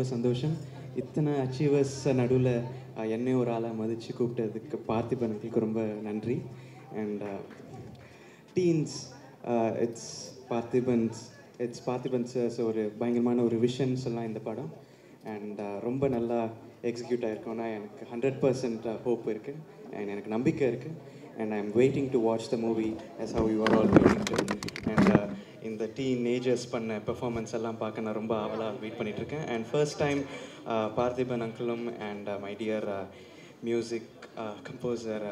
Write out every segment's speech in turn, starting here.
ரொம்ப சந்தோஷம். இத்தனை அச்சீவர்ஸ் நடுவில் என்னை ஒரு ஆளாக மதித்து கூப்பிட்டதுக்கு பார்த்திபனுக்கு ரொம்ப நன்றி. அண்ட் டீன்ஸ் இட்ஸ் பார்த்திபன்ஸ் ஒரு பயங்கரமான ஒரு விஷன் சொல்லலாம் இந்த படம். அண்ட் ரொம்ப நல்லா எக்ஸிக்யூட் ஆகிருக்கோன்னா எனக்கு 100% ஹோப் இருக்குது அண்ட் எனக்கு நம்பிக்கை இருக்குது. And I am waiting to watch the movie as how you are all waiting to. And இந்த டீனேஜர்ஸ் பண்ண பெர்ஃபார்மன்ஸ் எல்லாம் பார்க்க நான் ரொம்ப ஆவலாக வெயிட் பண்ணிகிட்ருக்கேன். அண்ட் ஃபர்ஸ்ட் டைம் பார்த்திபன் அங்கிளும் and my dear music composer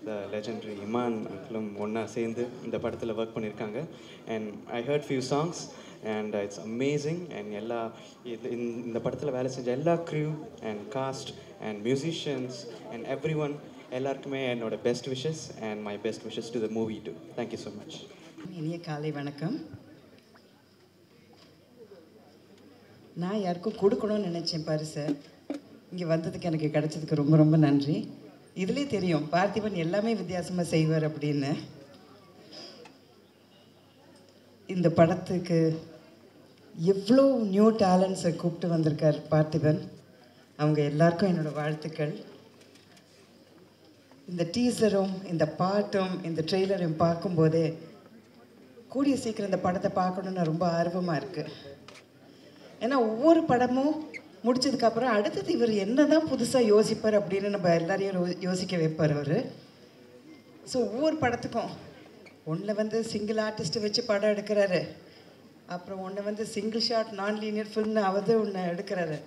the legendary Imman அங்கிளும் ஒன்றா சேர்ந்து இந்த படத்தில் ஒர்க் பண்ணியிருக்காங்க. And I heard few songs and it's amazing. And இந்த படத்தில் வேலை செஞ்ச எல்லா crew and cast and musicians and everyone எல்லாருக்குமே என்னோட best wishes and my best wishes to the movie too. Thank you so much. இனிய காலை வணக்கம். நான் யாருக்கும் கொடுக்கணும்னு நினச்சேன் பரிசை. இங்கே வந்ததுக்கு எனக்கு கிடைச்சதுக்கு ரொம்ப ரொம்ப நன்றி. இதுலேயே தெரியும் பார்த்திபன் எல்லாமே வித்தியாசமாக செய்வார் அப்படின்னு. இந்த படத்துக்கு எவ்வளோ நியூ டேலண்ட்ஸை கூப்பிட்டு வந்திருக்கார் பார்த்திபன். அவங்க எல்லாருக்கும் என்னோடய வாழ்த்துக்கள். இந்த டீசரும் இந்த பாட்டும் இந்த ட்ரெய்லரும் பார்க்கும்போதே கூடிய சீக்கிரம் இந்த படத்தை பார்க்கணுன்னு ரொம்ப ஆர்வமாக இருக்குது. ஏன்னா ஒவ்வொரு படமும் முடித்ததுக்கப்புறம் அடுத்தது இவர் என்ன தான் புதுசாக யோசிப்பார் அப்படின்னு நம்ம எல்லாரையும் யோசிக்க வைப்பார் அவர். ஸோ ஒவ்வொரு படத்துக்கும் ஒன்றில் சிங்கிள் ஆர்டிஸ்ட்டை வச்சு படம் எடுக்கிறாரு, அப்புறம் ஒன்று சிங்கிள் ஷாட் நான் லீனியர் ஃபில்ம்னு ஒன்று எடுக்கிறாரு.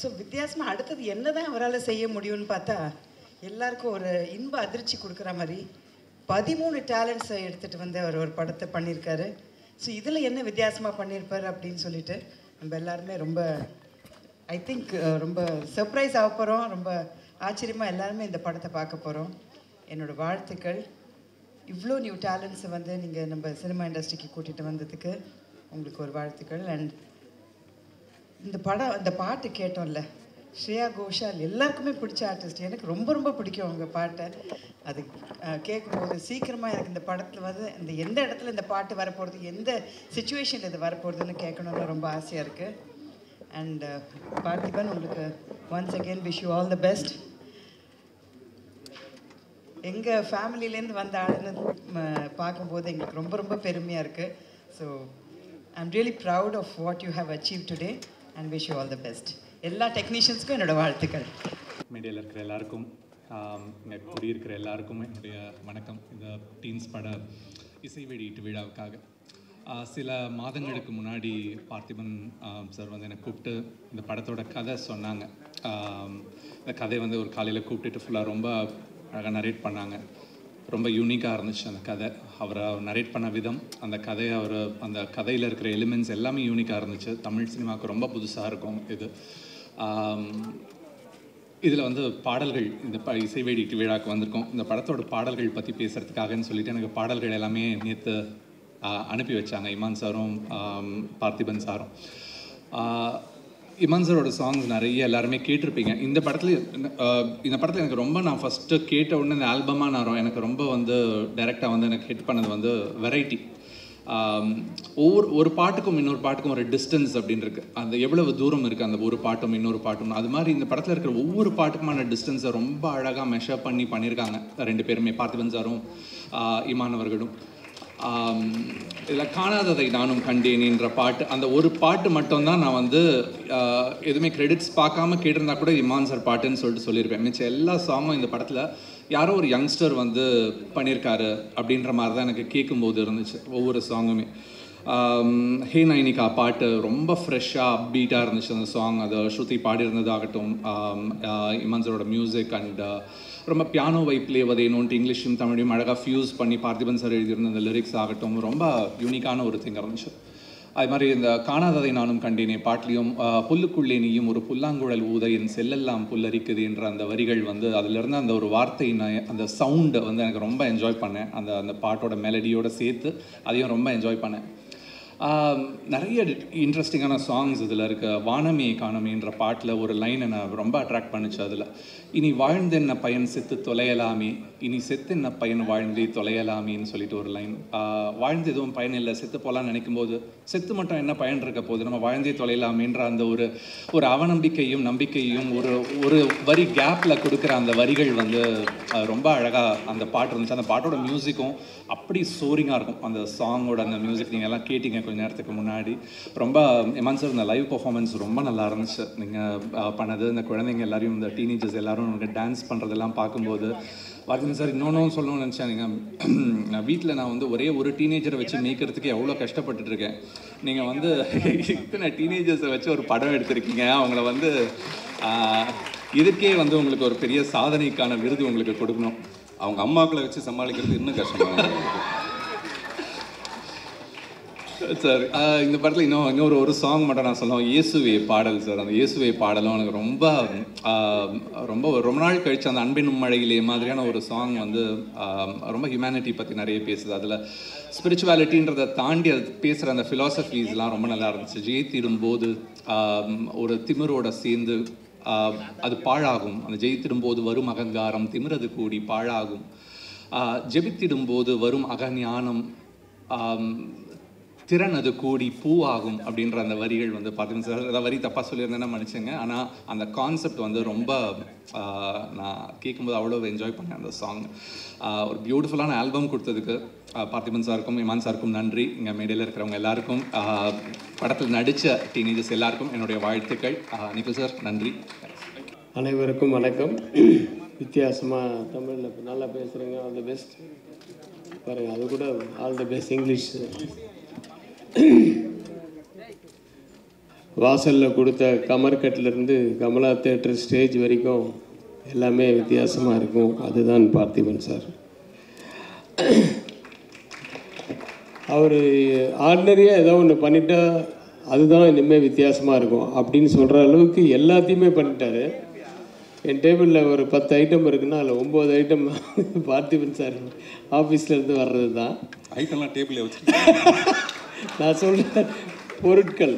ஸோ வித்தியாசமாக அடுத்தது என்ன தான் அவரால் செய்ய முடியும்னு பார்த்தா எல்லாருக்கும் ஒரு இன்ப அதிர்ச்சி கொடுக்குற மாதிரி 13 டேலண்ட்ஸை எடுத்துகிட்டு வந்து அவர் ஒரு படத்தை பண்ணியிருக்காரு. ஸோ இதில் என்ன வித்தியாசமாக பண்ணியிருப்பார் அப்படின்னு சொல்லிட்டு நம்ம எல்லாருமே ரொம்ப ஐ திங்க் ரொம்ப சர்ப்ரைஸ் ஆக போகிறோம். ரொம்ப ஆச்சரியமாக எல்லாருமே இந்த படத்தை பார்க்க போகிறோம். என்னோடய வாழ்த்துக்கள். இவ்வளோ நியூ டேலண்ட்ஸை நீங்கள் நம்ம சினிமா இண்டஸ்ட்ரிக்கு கூட்டிகிட்டு வந்ததுக்கு உங்களுக்கு ஒரு வாழ்த்துக்கள். அண்ட் இந்த பாட்டு கேட்டோம்ல, ஸ்ரேயா கோஷால் எல்லாருக்குமே பிடிச்ச ஆர்டிஸ்ட். எனக்கு ரொம்ப ரொம்ப பிடிக்கும் அவங்க பாட்டை. அது கேட்கும்போது சீக்கிரமாக எனக்கு இந்த படத்தில் இந்த எந்த இடத்துல இந்த பாட்டு வரப்போகிறது, எந்த சுச்சுவேஷனில் இது வரப்போகிறதுன்னு கேட்கணுன்னு ரொம்ப ஆசையாக இருக்குது. அண்ட் பார்த்திபன், உங்களுக்கு once again wish you all the best. எங்கள் ஃபேமிலியிலேருந்து வந்த ஆளுன்னு பார்க்கும்போது எங்களுக்கு ரொம்ப ரொம்ப பெருமையாக இருக்குது. So I am really proud of what you have achieve today and wish you all the best. எல்லா டெக்னீஷியன்ஸ்க்கும் என்னோடய வாழ்த்துக்கள். மீடியாவில் இருக்கிற எல்லாருக்கும், இங்கே கூடியிருக்கிற எல்லாருக்கும் என்னுடைய வணக்கம். இந்த டீன்ஸ் பட இசை வெளியீட்டு விழாவுக்காக சில மாதங்களுக்கு முன்னாடி பார்த்திபன் சார் எனக்கு கூப்பிட்டு இந்த படத்தோட கதை சொன்னாங்க. இந்த கதையை ஒரு காலையில் கூப்பிட்டுட்டு ஃபுல்லாக ரொம்ப அழகாக நரேட் பண்ணாங்க. ரொம்ப யூனிக்காக இருந்துச்சு அந்த கதை. அவரை நரேட் பண்ண விதம், அந்த கதையை அந்த கதையில் இருக்கிற எலிமெண்ட்ஸ் எல்லாமே யூனிக்காக இருந்துச்சு. தமிழ் சினிமாவுக்கு ரொம்ப புதுசாக இருக்கும் இது. இதில் பாடல்கள், இந்த இசை வெளியீட்டு விழாவுக்கு வந்திருக்கோம். இந்த படத்தோட பாடல்கள் பற்றி பேசுகிறதுக்காகன்னு சொல்லிட்டு எனக்கு பாடல்கள் எல்லாமே நேற்று அனுப்பி வச்சாங்க இமான் சாரும் பார்த்திபன் சாரும். இமான் சாரோட சாங்ஸ் நிறைய எல்லாருமே கேட்டிருப்பீங்க. இந்த படத்தில் எனக்கு ரொம்ப, நான் ஃபஸ்ட்டு கேட்ட உடனே இந்த ஆல்பமாக எனக்கு ரொம்ப டைரெக்டாக எனக்கு ஹிட் பண்ணது வெரைட்டி. ஒரு பாட்டுக்கும் இன்னொரு பாட்டுக்கும் ஒரு டிஸ்டன்ஸ் அப்படின்னு இருக்குது. அந்த எவ்வளவு தூரம் இருக்குது அந்த ஒரு பாட்டும் இன்னொரு பாட்டும். அது மாதிரி இந்த படத்தில் இருக்கிற ஒவ்வொரு பாட்டுக்குமான டிஸ்டன்ஸை ரொம்ப அழகாக மெஷர் பண்ணியிருக்காங்க ரெண்டு பேருமே, பார்த்திபன் சாரும் இமான் அவர்களும். இதில் காணாததை நானும் கண்டேனின்ற பாட்டு, அந்த ஒரு பாட்டு மட்டும்தான் நான் எதுவுமே கிரெடிட்ஸ் பார்க்காம கேட்டிருந்தா கூட இமான் சார் பாட்டுன்னு சொல்லியிருப்பேன். மிச்சம் எல்லா சாங்கும் இந்த படத்தில் யாரோ ஒரு யங்ஸ்டர் பண்ணியிருக்காரு அப்படின்ற மாதிரி தான் எனக்கு கேட்கும்போது இருந்துச்சு ஒவ்வொரு சாங்குமே. ஹே நைனிகா பாட்டு ரொம்ப ஃப்ரெஷ்ஷாக அப்பீட்டாக இருந்துச்சு அந்த சாங். அது ஸ்ருதி பாடியிருந்ததாகட்டும், இமான் சாரோட மியூசிக் அண்ட் ரொம்ப பியானோவை ப்ளே வதையணுன்ட்டு இங்கிலீஷும் தமிழையும் அழகாக ஃபியூஸ் பண்ணி பார்த்திபன் சார் எழுதியிருந்த அந்த லிரிக்ஸ் ஆகட்டும் ரொம்ப யூனிக்கான ஒரு திங் இருந்துச்சு. அது மாதிரி இந்த காணாததை நானும் கண்டேனே பாட்லேயும் புல்லுக்குள்ளே நீயும் ஒரு புல்லாங்குழல் ஊத என் செல்லெல்லாம் புல்லரிக்குது என்ற அந்த வரிகள் அதிலிருந்து அந்த ஒரு வார்த்தை, அந்த சவுண்டை எனக்கு ரொம்ப என்ஜாய் பண்ணேன். அந்த பாட்டோட மெலடியோடு சேர்த்து அதையும் ரொம்ப என்ஜாய் பண்ணேன். நிறைய இன்ட்ரெஸ்டிங்கான சாங்ஸ் இதில் இருக்க. வானமே காணமேன்ற பாட்டில் ஒரு லைன் என்னை ரொம்ப அட்ராக்ட் பண்ணிச்சு. அதில் இனி வாழ்ந்தென்ன பயன் செத்து தொலையலாமே, இனி செத்தென்ன பயன் வாழ்ந்தே தொலையலாமேன்னு சொல்லிட்டு ஒரு லைன். வாழ்ந்து எதுவும் பயன் இல்லை, செத்து போகலான்னு நினைக்கும் போது செத்து மட்டும் என்ன பயன் இருக்க போகுது, நம்ம வாழ்ந்தே தொலையலாமேன்ற அந்த ஒரு அவநம்பிக்கையும் நம்பிக்கையும் ஒரு வரி கேப்பில் கொடுக்குற அந்த வரிகள் வந்து ரொம்ப அழகாக அந்த பாட்டு இருந்துச்சு. அந்த பாட்டோட மியூசிக்கும் அப்படி சோரிங்காக இருக்கும். அந்த சாங்கோட அந்த மியூசிக் நீங்கள் எல்லாம் கேட்டிங்க கொஞ்சம் நேரத்துக்கு முன்னாடி. ரொம்ப இமான் சார் இந்த லைவ் பர்ஃபார்மன்ஸ் ரொம்ப நல்லா இருந்துச்சு. நீங்கள் பண்ணது இந்த குழந்தைங்க எல்லாரையும், இந்த டீனேஜர்ஸ் எல்லாரும் டான்ஸ் பண்ணுறதெல்லாம் பார்க்கும்போது பார்த்திங்க சார். இன்னொன்றும் சொல்லணும்னு நினச்சேன். நீங்கள் வீட்டில் நான் வந்து ஒரே ஒரு டீனேஜரை வச்சு மேய்க்கிறதுக்கு எவ்வளோ கஷ்டப்பட்டுருக்கேன். நீங்கள் வந்து இத்தனை டீனேஜர்ஸை வச்சு ஒரு படம் எடுத்திருக்கீங்க. அவங்கள வந்து இதுக்கே வந்து உங்களுக்கு ஒரு பெரிய சாதனைக்கான விருது உங்களுக்கு கொடுக்கணும். அவங்க அம்மாக்களை வச்சு சமாளிக்கிறது இன்னும் கஷ்டமாக சார். இந்த படத்தில் இன்னொரு ஒரு சாங் மட்டும் நான் சொல்லுவேன். இயேசுவே பாடல் சார். அந்த இயேசுவே பாடலும் எனக்கு ரொம்ப நாள் கழிச்சு அந்த அன்பின் மழையிலே மாதிரியான ஒரு சாங் வந்து ரொம்ப ஹியூமனிட்டி பற்றி நிறைய பேசுது. அதில் ஸ்பிரிச்சுவாலிட்டின்றதை தாண்டி அது பேசுகிற அந்த ஃபிலாசபிஸ்லாம் ரொம்ப நல்லா இருந்துச்சு. ஜெயித்திடும்போது ஒரு திமிரோட சேர்ந்து அது பாழாகும், அந்த ஜெயித்திடும்போது வரும் அகங்காரம் திமிரது கூடி பாழாகும், ஜெபித்திடும்போது வரும் அகஞானம் திறன் அது கூடி பூவாகும் அப்படின்ற அந்த வரிகள் வந்து பார்த்தீங்கன்னா சார், ஏதாவது வரி தப்பாக சொல்லியிருந்தேன்னா மன்னிச்சுங்க. ஆனால் அந்த கான்செப்ட் வந்து ரொம்ப நான் கேட்கும்போது அவ்வளோ என்ஜாய் பண்ணேன் அந்த சாங். ஒரு பியூட்டிஃபுல்லான ஆல்பம் கொடுத்ததுக்கு பார்த்திபன் சாருக்கும் இமான் சாருக்கும் நன்றி. இங்கே மேடையில் இருக்கிறவங்க எல்லாருக்கும், படத்தில் நடித்த டீனேஜர்ஸ் எல்லாருக்கும் என்னுடைய வாழ்த்துக்கள். நிகில் சார் நன்றி. அனைவருக்கும் வணக்கம். வித்தியாசமாக தமிழில் நல்லா பேசுகிறேங்க. All the best. பாருங்கள், அது கூட ஆல் தி பெஸ்ட் இங்கிலீஷ். வாசலில் கொடுத்த கமர்கட்லேருந்து கமலா தேட்டர் ஸ்டேஜ் வரைக்கும் எல்லாமே வித்தியாசமாக இருக்கும். அதுதான் பார்த்திபன் சார். அவர் ஆர்டினரியாக ஏதோ ஒன்று பண்ணிட்டா அதுதான் இனிமேல் வித்தியாசமாக இருக்கும் அப்படின்னு சொல்கிற அளவுக்கு எல்லாத்தையுமே பண்ணிட்டாரு. என் டேபிளில் ஒரு 10 ஐட்டம் இருக்குன்னா அதில் 9 ஐட்டம் பார்த்திபன் சார் ஆஃபீஸ்லேருந்து வர்றது தான். ஐட்டம்லாம் டேபிளில் வச்சு நான் சொல்கிறேன் பொருட்கள்.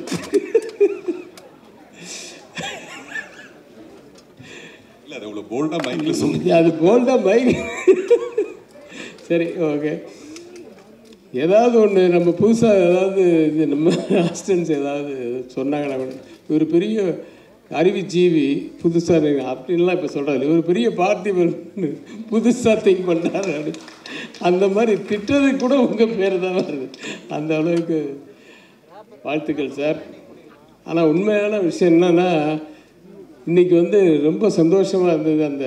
இல்லை, அது அவ்வளோ போல்டாக மைக்கில் சொன்னீங்க. அது போல்டாக மைக். சரி, ஓகே. ஏதாவது ஒன்று நம்ம புதுசாக ஏதாவது இது நம்ம அசிஸ்டன்ஸ் ஏதாவது சொன்னாங்கன்னா கூட ஒரு பெரிய அறிவுஜீவி புதுசாக அப்படின்லாம் இப்போ சொல்கிறாரு. ஒரு பெரிய பார்த்திபன் புதுசாக திங்க் பண்ணுறாரு அப்படி. அந்த மாதிரி திட்டத்துக்கு கூட உங்கள் பேர் தான் வருது. அந்த அளவுக்கு வாழ்த்துக்கள் சார். ஆனால் உண்மையான விஷயம் என்னன்னா, இன்றைக்கி வந்து ரொம்ப சந்தோஷமாக இருந்தது. அந்த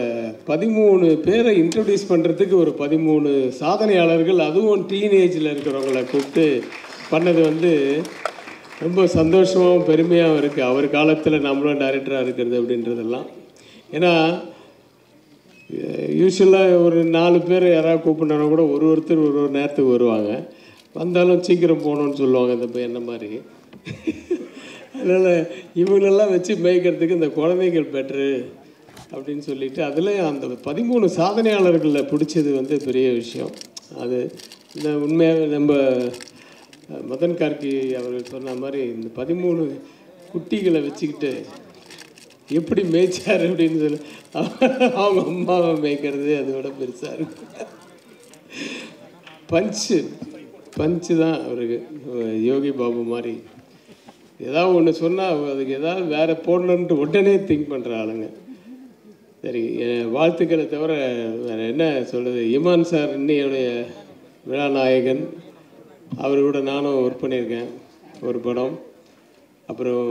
13 பேரை இன்ட்ரடியூஸ் பண்ணுறதுக்கு ஒரு 13 சாதனையாளர்கள், அதுவும் டீனேஜில் இருக்கிறவங்கள கூப்பிட்டு பண்ணது வந்து ரொம்ப சந்தோஷமாகவும் பெருமையாகவும் இருக்குது. அவர் காலத்தில் நம்மளும் டைரக்டராக இருக்கிறது அப்படின்றதெல்லாம். ஏன்னா யூஸ்வலாக ஒரு 4 பேர் யாராவது கூப்பிட்னா கூட ஒருத்தர் ஒரு நேரத்துக்கு வருவாங்க. வந்தாலும் சீக்கிரம் போகணுன்னு சொல்லுவாங்க இந்த என்ன மாதிரி. அதனால் இவங்களெல்லாம் வச்சு மேய்க்கிறதுக்கு இந்த குழந்தைகள் பெட்ரு அப்படின்னு சொல்லிட்டு அதில் அந்த 13 சாதனையாளர்களில் பிடிச்சது வந்து பெரிய விஷயம். அது இந்த உண்மையாக நம்ம மதன் கார்கி அவர்கள் சொன்ன மாதிரி இந்த 13 குட்டிகளை வச்சுக்கிட்டு எப்படி மேய்ச்சார் அப்படின்னு சொல்லி அவங்க அம்மாவை மேய்க்கிறது அதோட பெருசாக இருக்கு. பஞ்சு தான் அவருக்கு. யோகி பாபு மாதிரி ஏதாவது ஒன்று சொன்னால் அதுக்கு ஏதாவது வேறு போடணுன்ட்டு உடனே திங்க் பண்ணுற ஆளுங்க. சரி, வாழ்த்துக்களை தவிர வேறு என்ன சொல்கிறது. இமான் சார் இன்னையுடைய விழா நாயகன். அவர் கூட நானும் ஒர்க் பண்ணியிருக்கேன் ஒரு படம். அப்புறம்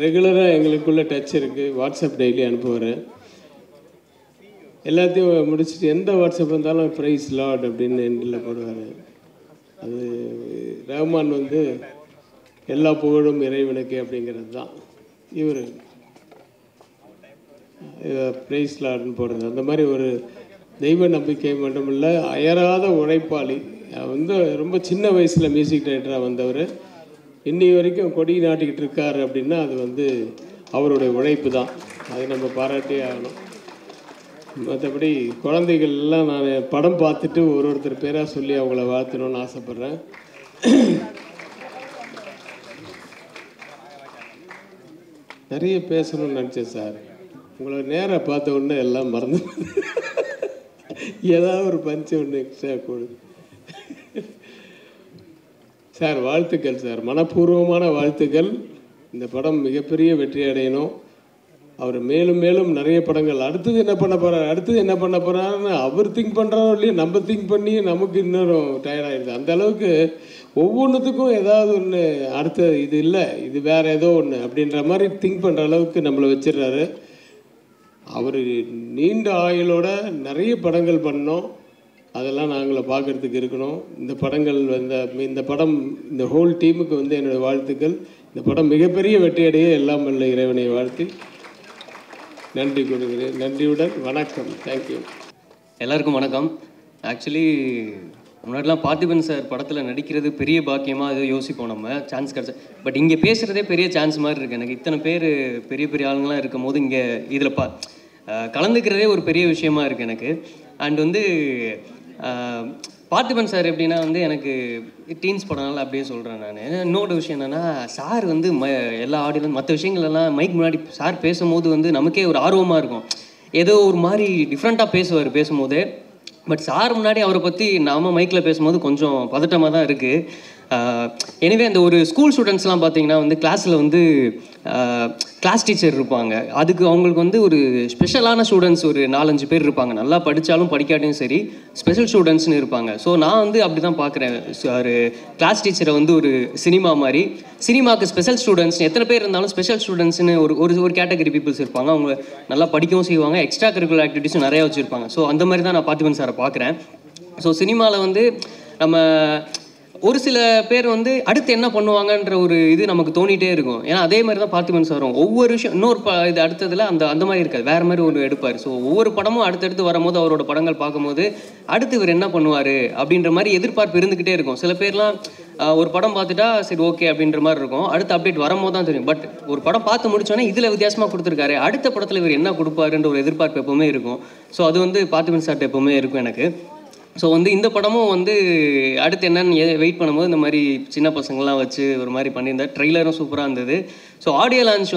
ரெகுலராக எங்களுக்குள்ளே டச் இருக்குது. வாட்ஸ்அப் டெய்லி அனுப்புவார். எல்லாத்தையும் முடிச்சுட்டு எந்த வாட்ஸ்அப் இருந்தாலும் ப்ரைஸ் லார்ட் அப்படின்னு எண்டில் போடுவார். அது ரஹ்மான் வந்து எல்லா புகழும் இறைவனுக்கு அப்படிங்கிறது தான். இவர் ப்ரைஸ் லார்ட்னு போடுறது. அந்த மாதிரி ஒரு தெய்வ நம்பிக்கை மட்டுமில்லை, அயராத உழைப்பாளி. வந்து ரொம்ப சின்ன வயசில் மியூசிக் டைரக்டராக வந்தவர் இன்னி வரைக்கும் கொடி நாட்டிக்கிட்டு இருக்கார் அப்படின்னா அது வந்து அவருடைய உழைப்பு தான். அதை நம்ம பாராட்டே ஆகணும். மற்றபடி குழந்தைகள் எல்லாம் நான் படம் பார்த்துட்டு ஒருத்தர் பேராக சொல்லி அவங்கள வாழ்த்தணும்னு ஆசைப்பட்றேன். நிறைய பேசணும்னு நினச்சேன் சார். உங்களை நேராக பார்த்த உடனே எல்லாம் மறந்து ஏதாவது ஒரு பஞ்சு ஒன்று எக்ஸ்ட்ரா கொடு சார். வாழ்த்துக்கள் சார், மனப்பூர்வமான வாழ்த்துக்கள். இந்த படம் மிகப்பெரிய வெற்றி அடையணும். அவர் மேலும் மேலும் நிறைய படங்கள் அடுத்தது என்ன பண்ண போகிறாருன்னு அவர் திங்க் பண்ணுறாரோ இல்லையா, நம்ம திங்க் பண்ணி நமக்கு இன்னும் டயர்டாகிடுது. அந்த அளவுக்கு ஒவ்வொன்றுத்துக்கும் ஏதாவது ஒன்று அடுத்த இது இல்லை, இது வேறு ஏதோ ஒன்று அப்படின்ற மாதிரி திங்க் பண்ணுற அளவுக்கு நம்மளை வச்சிடுறாரு. அவர் நீண்ட ஆயுளோட நிறைய படங்கள் பண்ணோம், அதெல்லாம் நாங்களை பார்க்குறதுக்கு இருக்கணும். இந்த படம் இந்த ஹோல் டீமுக்கு என்னுடைய வாழ்த்துக்கள். இந்த படம் மிகப்பெரிய வெற்றியடைய எல்லாம் வல்ல இறைவனை வாழ்த்தி நன்றி கொடுக்கிறேன். நன்றியுடன் வணக்கம். தேங்க்யூ. எல்லாருக்கும் வணக்கம். ஆக்சுவலி முன்னாடிலாம் பார்த்திபன் சார் படத்தில் நடிக்கிறது பெரிய பாக்கியமாக அது யோசிப்போம், நம்ம சான்ஸ் கிடச்சா. பட் இங்கே பேசுகிறதே பெரிய சான்ஸ் மாதிரி இருக்குது எனக்கு. இத்தனை பேர் பெரிய பெரிய ஆளுங்களாம் இருக்கும் போது இங்கே இதில் கலந்துக்கிறதே ஒரு பெரிய விஷயமா இருக்குது எனக்கு. அண்ட் பார்த்திபன் சார் எப்படின்னா எனக்கு டீன்ஸ் படம்னால அப்படியே சொல்கிறேன் நான். இன்னொரு விஷயம் என்னென்னா, சார் எல்லா ஆடியன்ஸ் மற்ற விஷயங்கள்லாம் மைக் முன்னாடி சார் பேசும்போது நமக்கே ஒரு ஆர்வமாக இருக்கும். ஏதோ ஒரு மாதிரி டிஃப்ரெண்ட்டாக பேசுவார் பேசும்போது. பட் சார் முன்னாடி அவரை பற்றி நாம் மைக்கில் பேசும்போது கொஞ்சம் பதட்டமாக தான் இருக்குது. எனிவே அந்த ஒரு ஸ்கூல் ஸ்டூடெண்ட்ஸ்லாம் பார்த்தீங்கன்னா கிளாஸில் கிளாஸ் டீச்சர் இருப்பாங்க. அதுக்கு அவங்களுக்கு ஒரு ஸ்பெஷலான ஸ்டூடெண்ட்ஸ் ஒரு 4-5 பேர் இருப்பாங்க. நல்லா படித்தாலும் படிக்காட்டியும் சரி ஸ்பெஷல் ஸ்டூடெண்ட்ஸ்னு இருப்பாங்க. ஸோ நான் அப்படி தான் பார்க்குறேன். ஒரு கிளாஸ் டீச்சரை ஒரு சினிமா மாதிரி, சினிமாவுக்கு ஸ்பெஷல் ஸ்டூடெண்ட்ஸ் எத்தனை பேர் இருந்தாலும் ஸ்பெஷல் ஸ்டூடெண்ட்ஸ்னு ஒரு கேட்டகரி பீப்புள்ஸ் இருப்பாங்க. அவங்க நல்லா படிக்கவும் செய்வாங்க, எக்ஸ்ட்ரா கரிக்குலர் ஆக்டிவிட்டீஸும் நிறையா வச்சுருப்பாங்க. ஸோ அந்த மாதிரி தான் நான் பார்த்திபன் சாரை பார்க்குறேன். ஸோ சினிமாவில் நம்ம ஒரு சில பேர் அடுத்து என்ன பண்ணுவாங்கன்ற ஒரு இது நமக்கு தோணிகிட்டே இருக்கும். ஏன்னா அதே மாதிரி தான் பார்த்திபன் சாரும் ஒவ்வொரு விஷயம் இன்னொரு இது அடுத்ததில் அந்த மாதிரி இருக்காது, வேறு மாதிரி ஒரு எடுப்பார். ஸோ ஒவ்வொரு படமும் அடுத்தடுத்து வரும்போது அவரோட படங்கள் பார்க்கும்போது அடுத்து இவர் என்ன பண்ணுவார் அப்படின்ற மாதிரி எதிர்பார்ப்பு இருந்துக்கிட்டே இருக்கும். சில பேர்லாம் ஒரு படம் பார்த்துட்டா சரி ஓகே அப்படின்ற மாதிரி இருக்கும், அடுத்த அப்டேட் வரும்போது தான் தெரியும். பட் ஒரு படம் பார்த்து முடிச்சோன்னே இதில் வித்தியாசமாக கொடுத்துருக்காரு, அடுத்த படத்தில் இவர் என்ன கொடுப்பாருன்ற ஒரு எதிர்பார்ப்பு எப்போவுமே இருக்கும். ஸோ அது பார்த்திபன் சார்ட்ட எப்போவுமே இருக்கும் எனக்கு. ஸோ இந்த படமும் அடுத்து என்னன்னு வெயிட் பண்ணும்போது இந்த மாதிரி சின்ன பசங்கள்லாம் வச்சு ஒரு மாதிரி பண்ணியிருந்தார். ட்ரெய்லரும் சூப்பராக இருந்தது. ஸோ ஆடியோ லான்ச்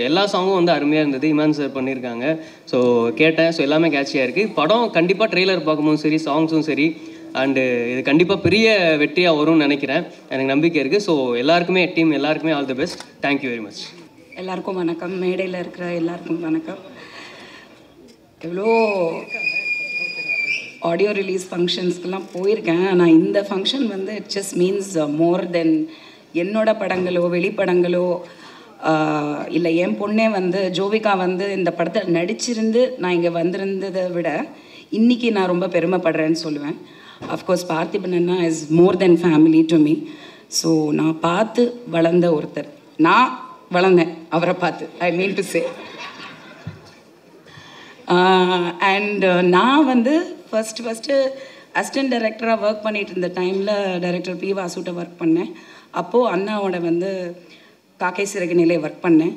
எல்லா சாங்கும் அருமையாக இருந்தது. இமான் சார் பண்ணியிருக்காங்க. ஸோ கேட்டேன். ஸோ எல்லாமே கேட்சியாக இருக்குது. படம் கண்டிப்பாக ட்ரெய்லர் பார்க்கும்போதும் சரி சாங்ஸும் சரி அண்டு இது கண்டிப்பாக பெரிய வெற்றியாக வரும்னு நினைக்கிறேன். எனக்கு நம்பிக்கை இருக்குது. ஸோ எல்லாருக்குமே டீம் எல்லாருக்குமே all the best. Thank you very much. எல்லாருக்கும் வணக்கம். மேடையில் இருக்கிற எல்லாருக்கும் வணக்கம். எவ்வளோ ஆடியோ ரிலீஸ் ஃபங்க்ஷன்ஸ்க்கெலாம் போயிருக்கேன். ஆனால் இந்த function it just means more than என்னோட படங்களோ வெளிப்படங்களோ இல்லை என் பொண்ணே ஜோவிகா இந்த படத்தில் நடிச்சிருந்து நான் இங்கே வந்திருந்ததை விட இன்றைக்கி நான் ரொம்ப பெருமைப்படுறேன்னு சொல்லுவேன். Of course Parthiban Anna is more then family to me. So நான் பார்த்து வளர்ந்த ஒருத்தர், நான் வளர்ந்தேன் அவரை பார்த்து, ஐ மீன் டு சே. அண்ட் நான் ஃபஸ்ட்டு அசிஸ்டன்ட் டைரக்டராக ஒர்க் பண்ணிகிட்டு இருந்த டைமில் டைரக்டர் பி வாசுட்ட ஒர்க் பண்ணேன். அப்போது அண்ணாவோட காக்கை சிறகு நிலை ஒர்க் பண்ணேன்.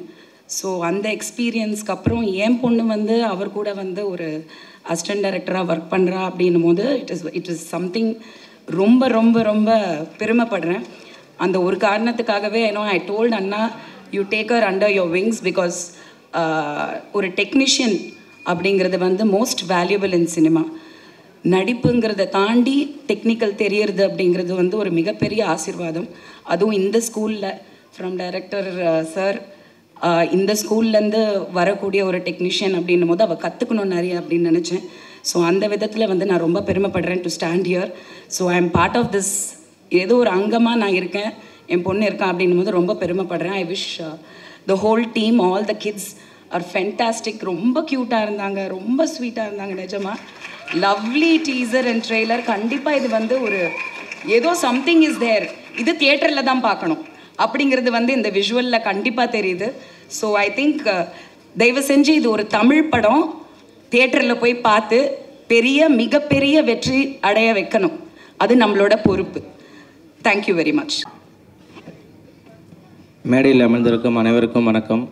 ஸோ அந்த எக்ஸ்பீரியன்ஸ்க்கு அப்புறம் என் பொண்ணு அவர் கூட ஒரு அசிஸ்டன்ட் டைரக்டராக ஒர்க் பண்ணுறா அப்படின்னும் போது இட் இஸ் சம்திங் ரொம்ப ரொம்ப ரொம்ப பெருமைப்படுறேன். அந்த ஒரு காரணத்துக்காகவே ஐ டோல்ட் அண்ணா you take her under your wings because ஒரு டெக்னீஷியன் அப்படிங்கிறது மோஸ்ட் வேல்யூபிள் இன் சினிமா. நடிப்புங்கிறத தாண்டி டெக்னிக்கல் தெரியறது அப்படிங்கிறது ஒரு மிகப்பெரிய ஆசீர்வாதம். அதுவும் இந்த ஸ்கூலில் ஃப்ரம் டைரக்டர் சார் இந்த ஸ்கூல்லேருந்து வரக்கூடிய ஒரு டெக்னீஷியன் அப்படின்னும் போது அவள் கற்றுக்கணும் நிறைய அப்படின்னு நினச்சேன். ஸோ அந்த விதத்தில் நான் ரொம்ப பெருமைப்படுறேன் to stand here. So I am part of this, ஏதோ ஒரு அங்கமாக நான் இருக்கேன், என் பொண்ணு இருக்கேன் அப்படின்னும் போது ரொம்ப பெருமைப்படுறேன். I wish the whole team, all the kids are fantastic. ரொம்ப க்யூட்டாக இருந்தாங்க, ரொம்ப ஸ்வீட்டாக இருந்தாங்க. நிஜமாக லவ்லி டீசர் அண்ட் ட்ரெய்லர். கண்டிப்பாக இது ஒரு ஏதோ சம்திங் இஸ் தேர், இது தியேட்டரில் தான் பார்க்கணும் அப்படிங்கிறது இந்த விஷுவலில் கண்டிப்பாக தெரியுது. ஸோ ஐ திங்க் தயவு செஞ்சு இது ஒரு தமிழ் படம் தியேட்டரில் போய் பார்த்து மிகப்பெரிய வெற்றி அடைய வைக்கணும். அது நம்மளோட பொறுப்பு. Thank you very much. மேடையில் அமர்ந்திருக்கும் அனைவருக்கும் வணக்கம்.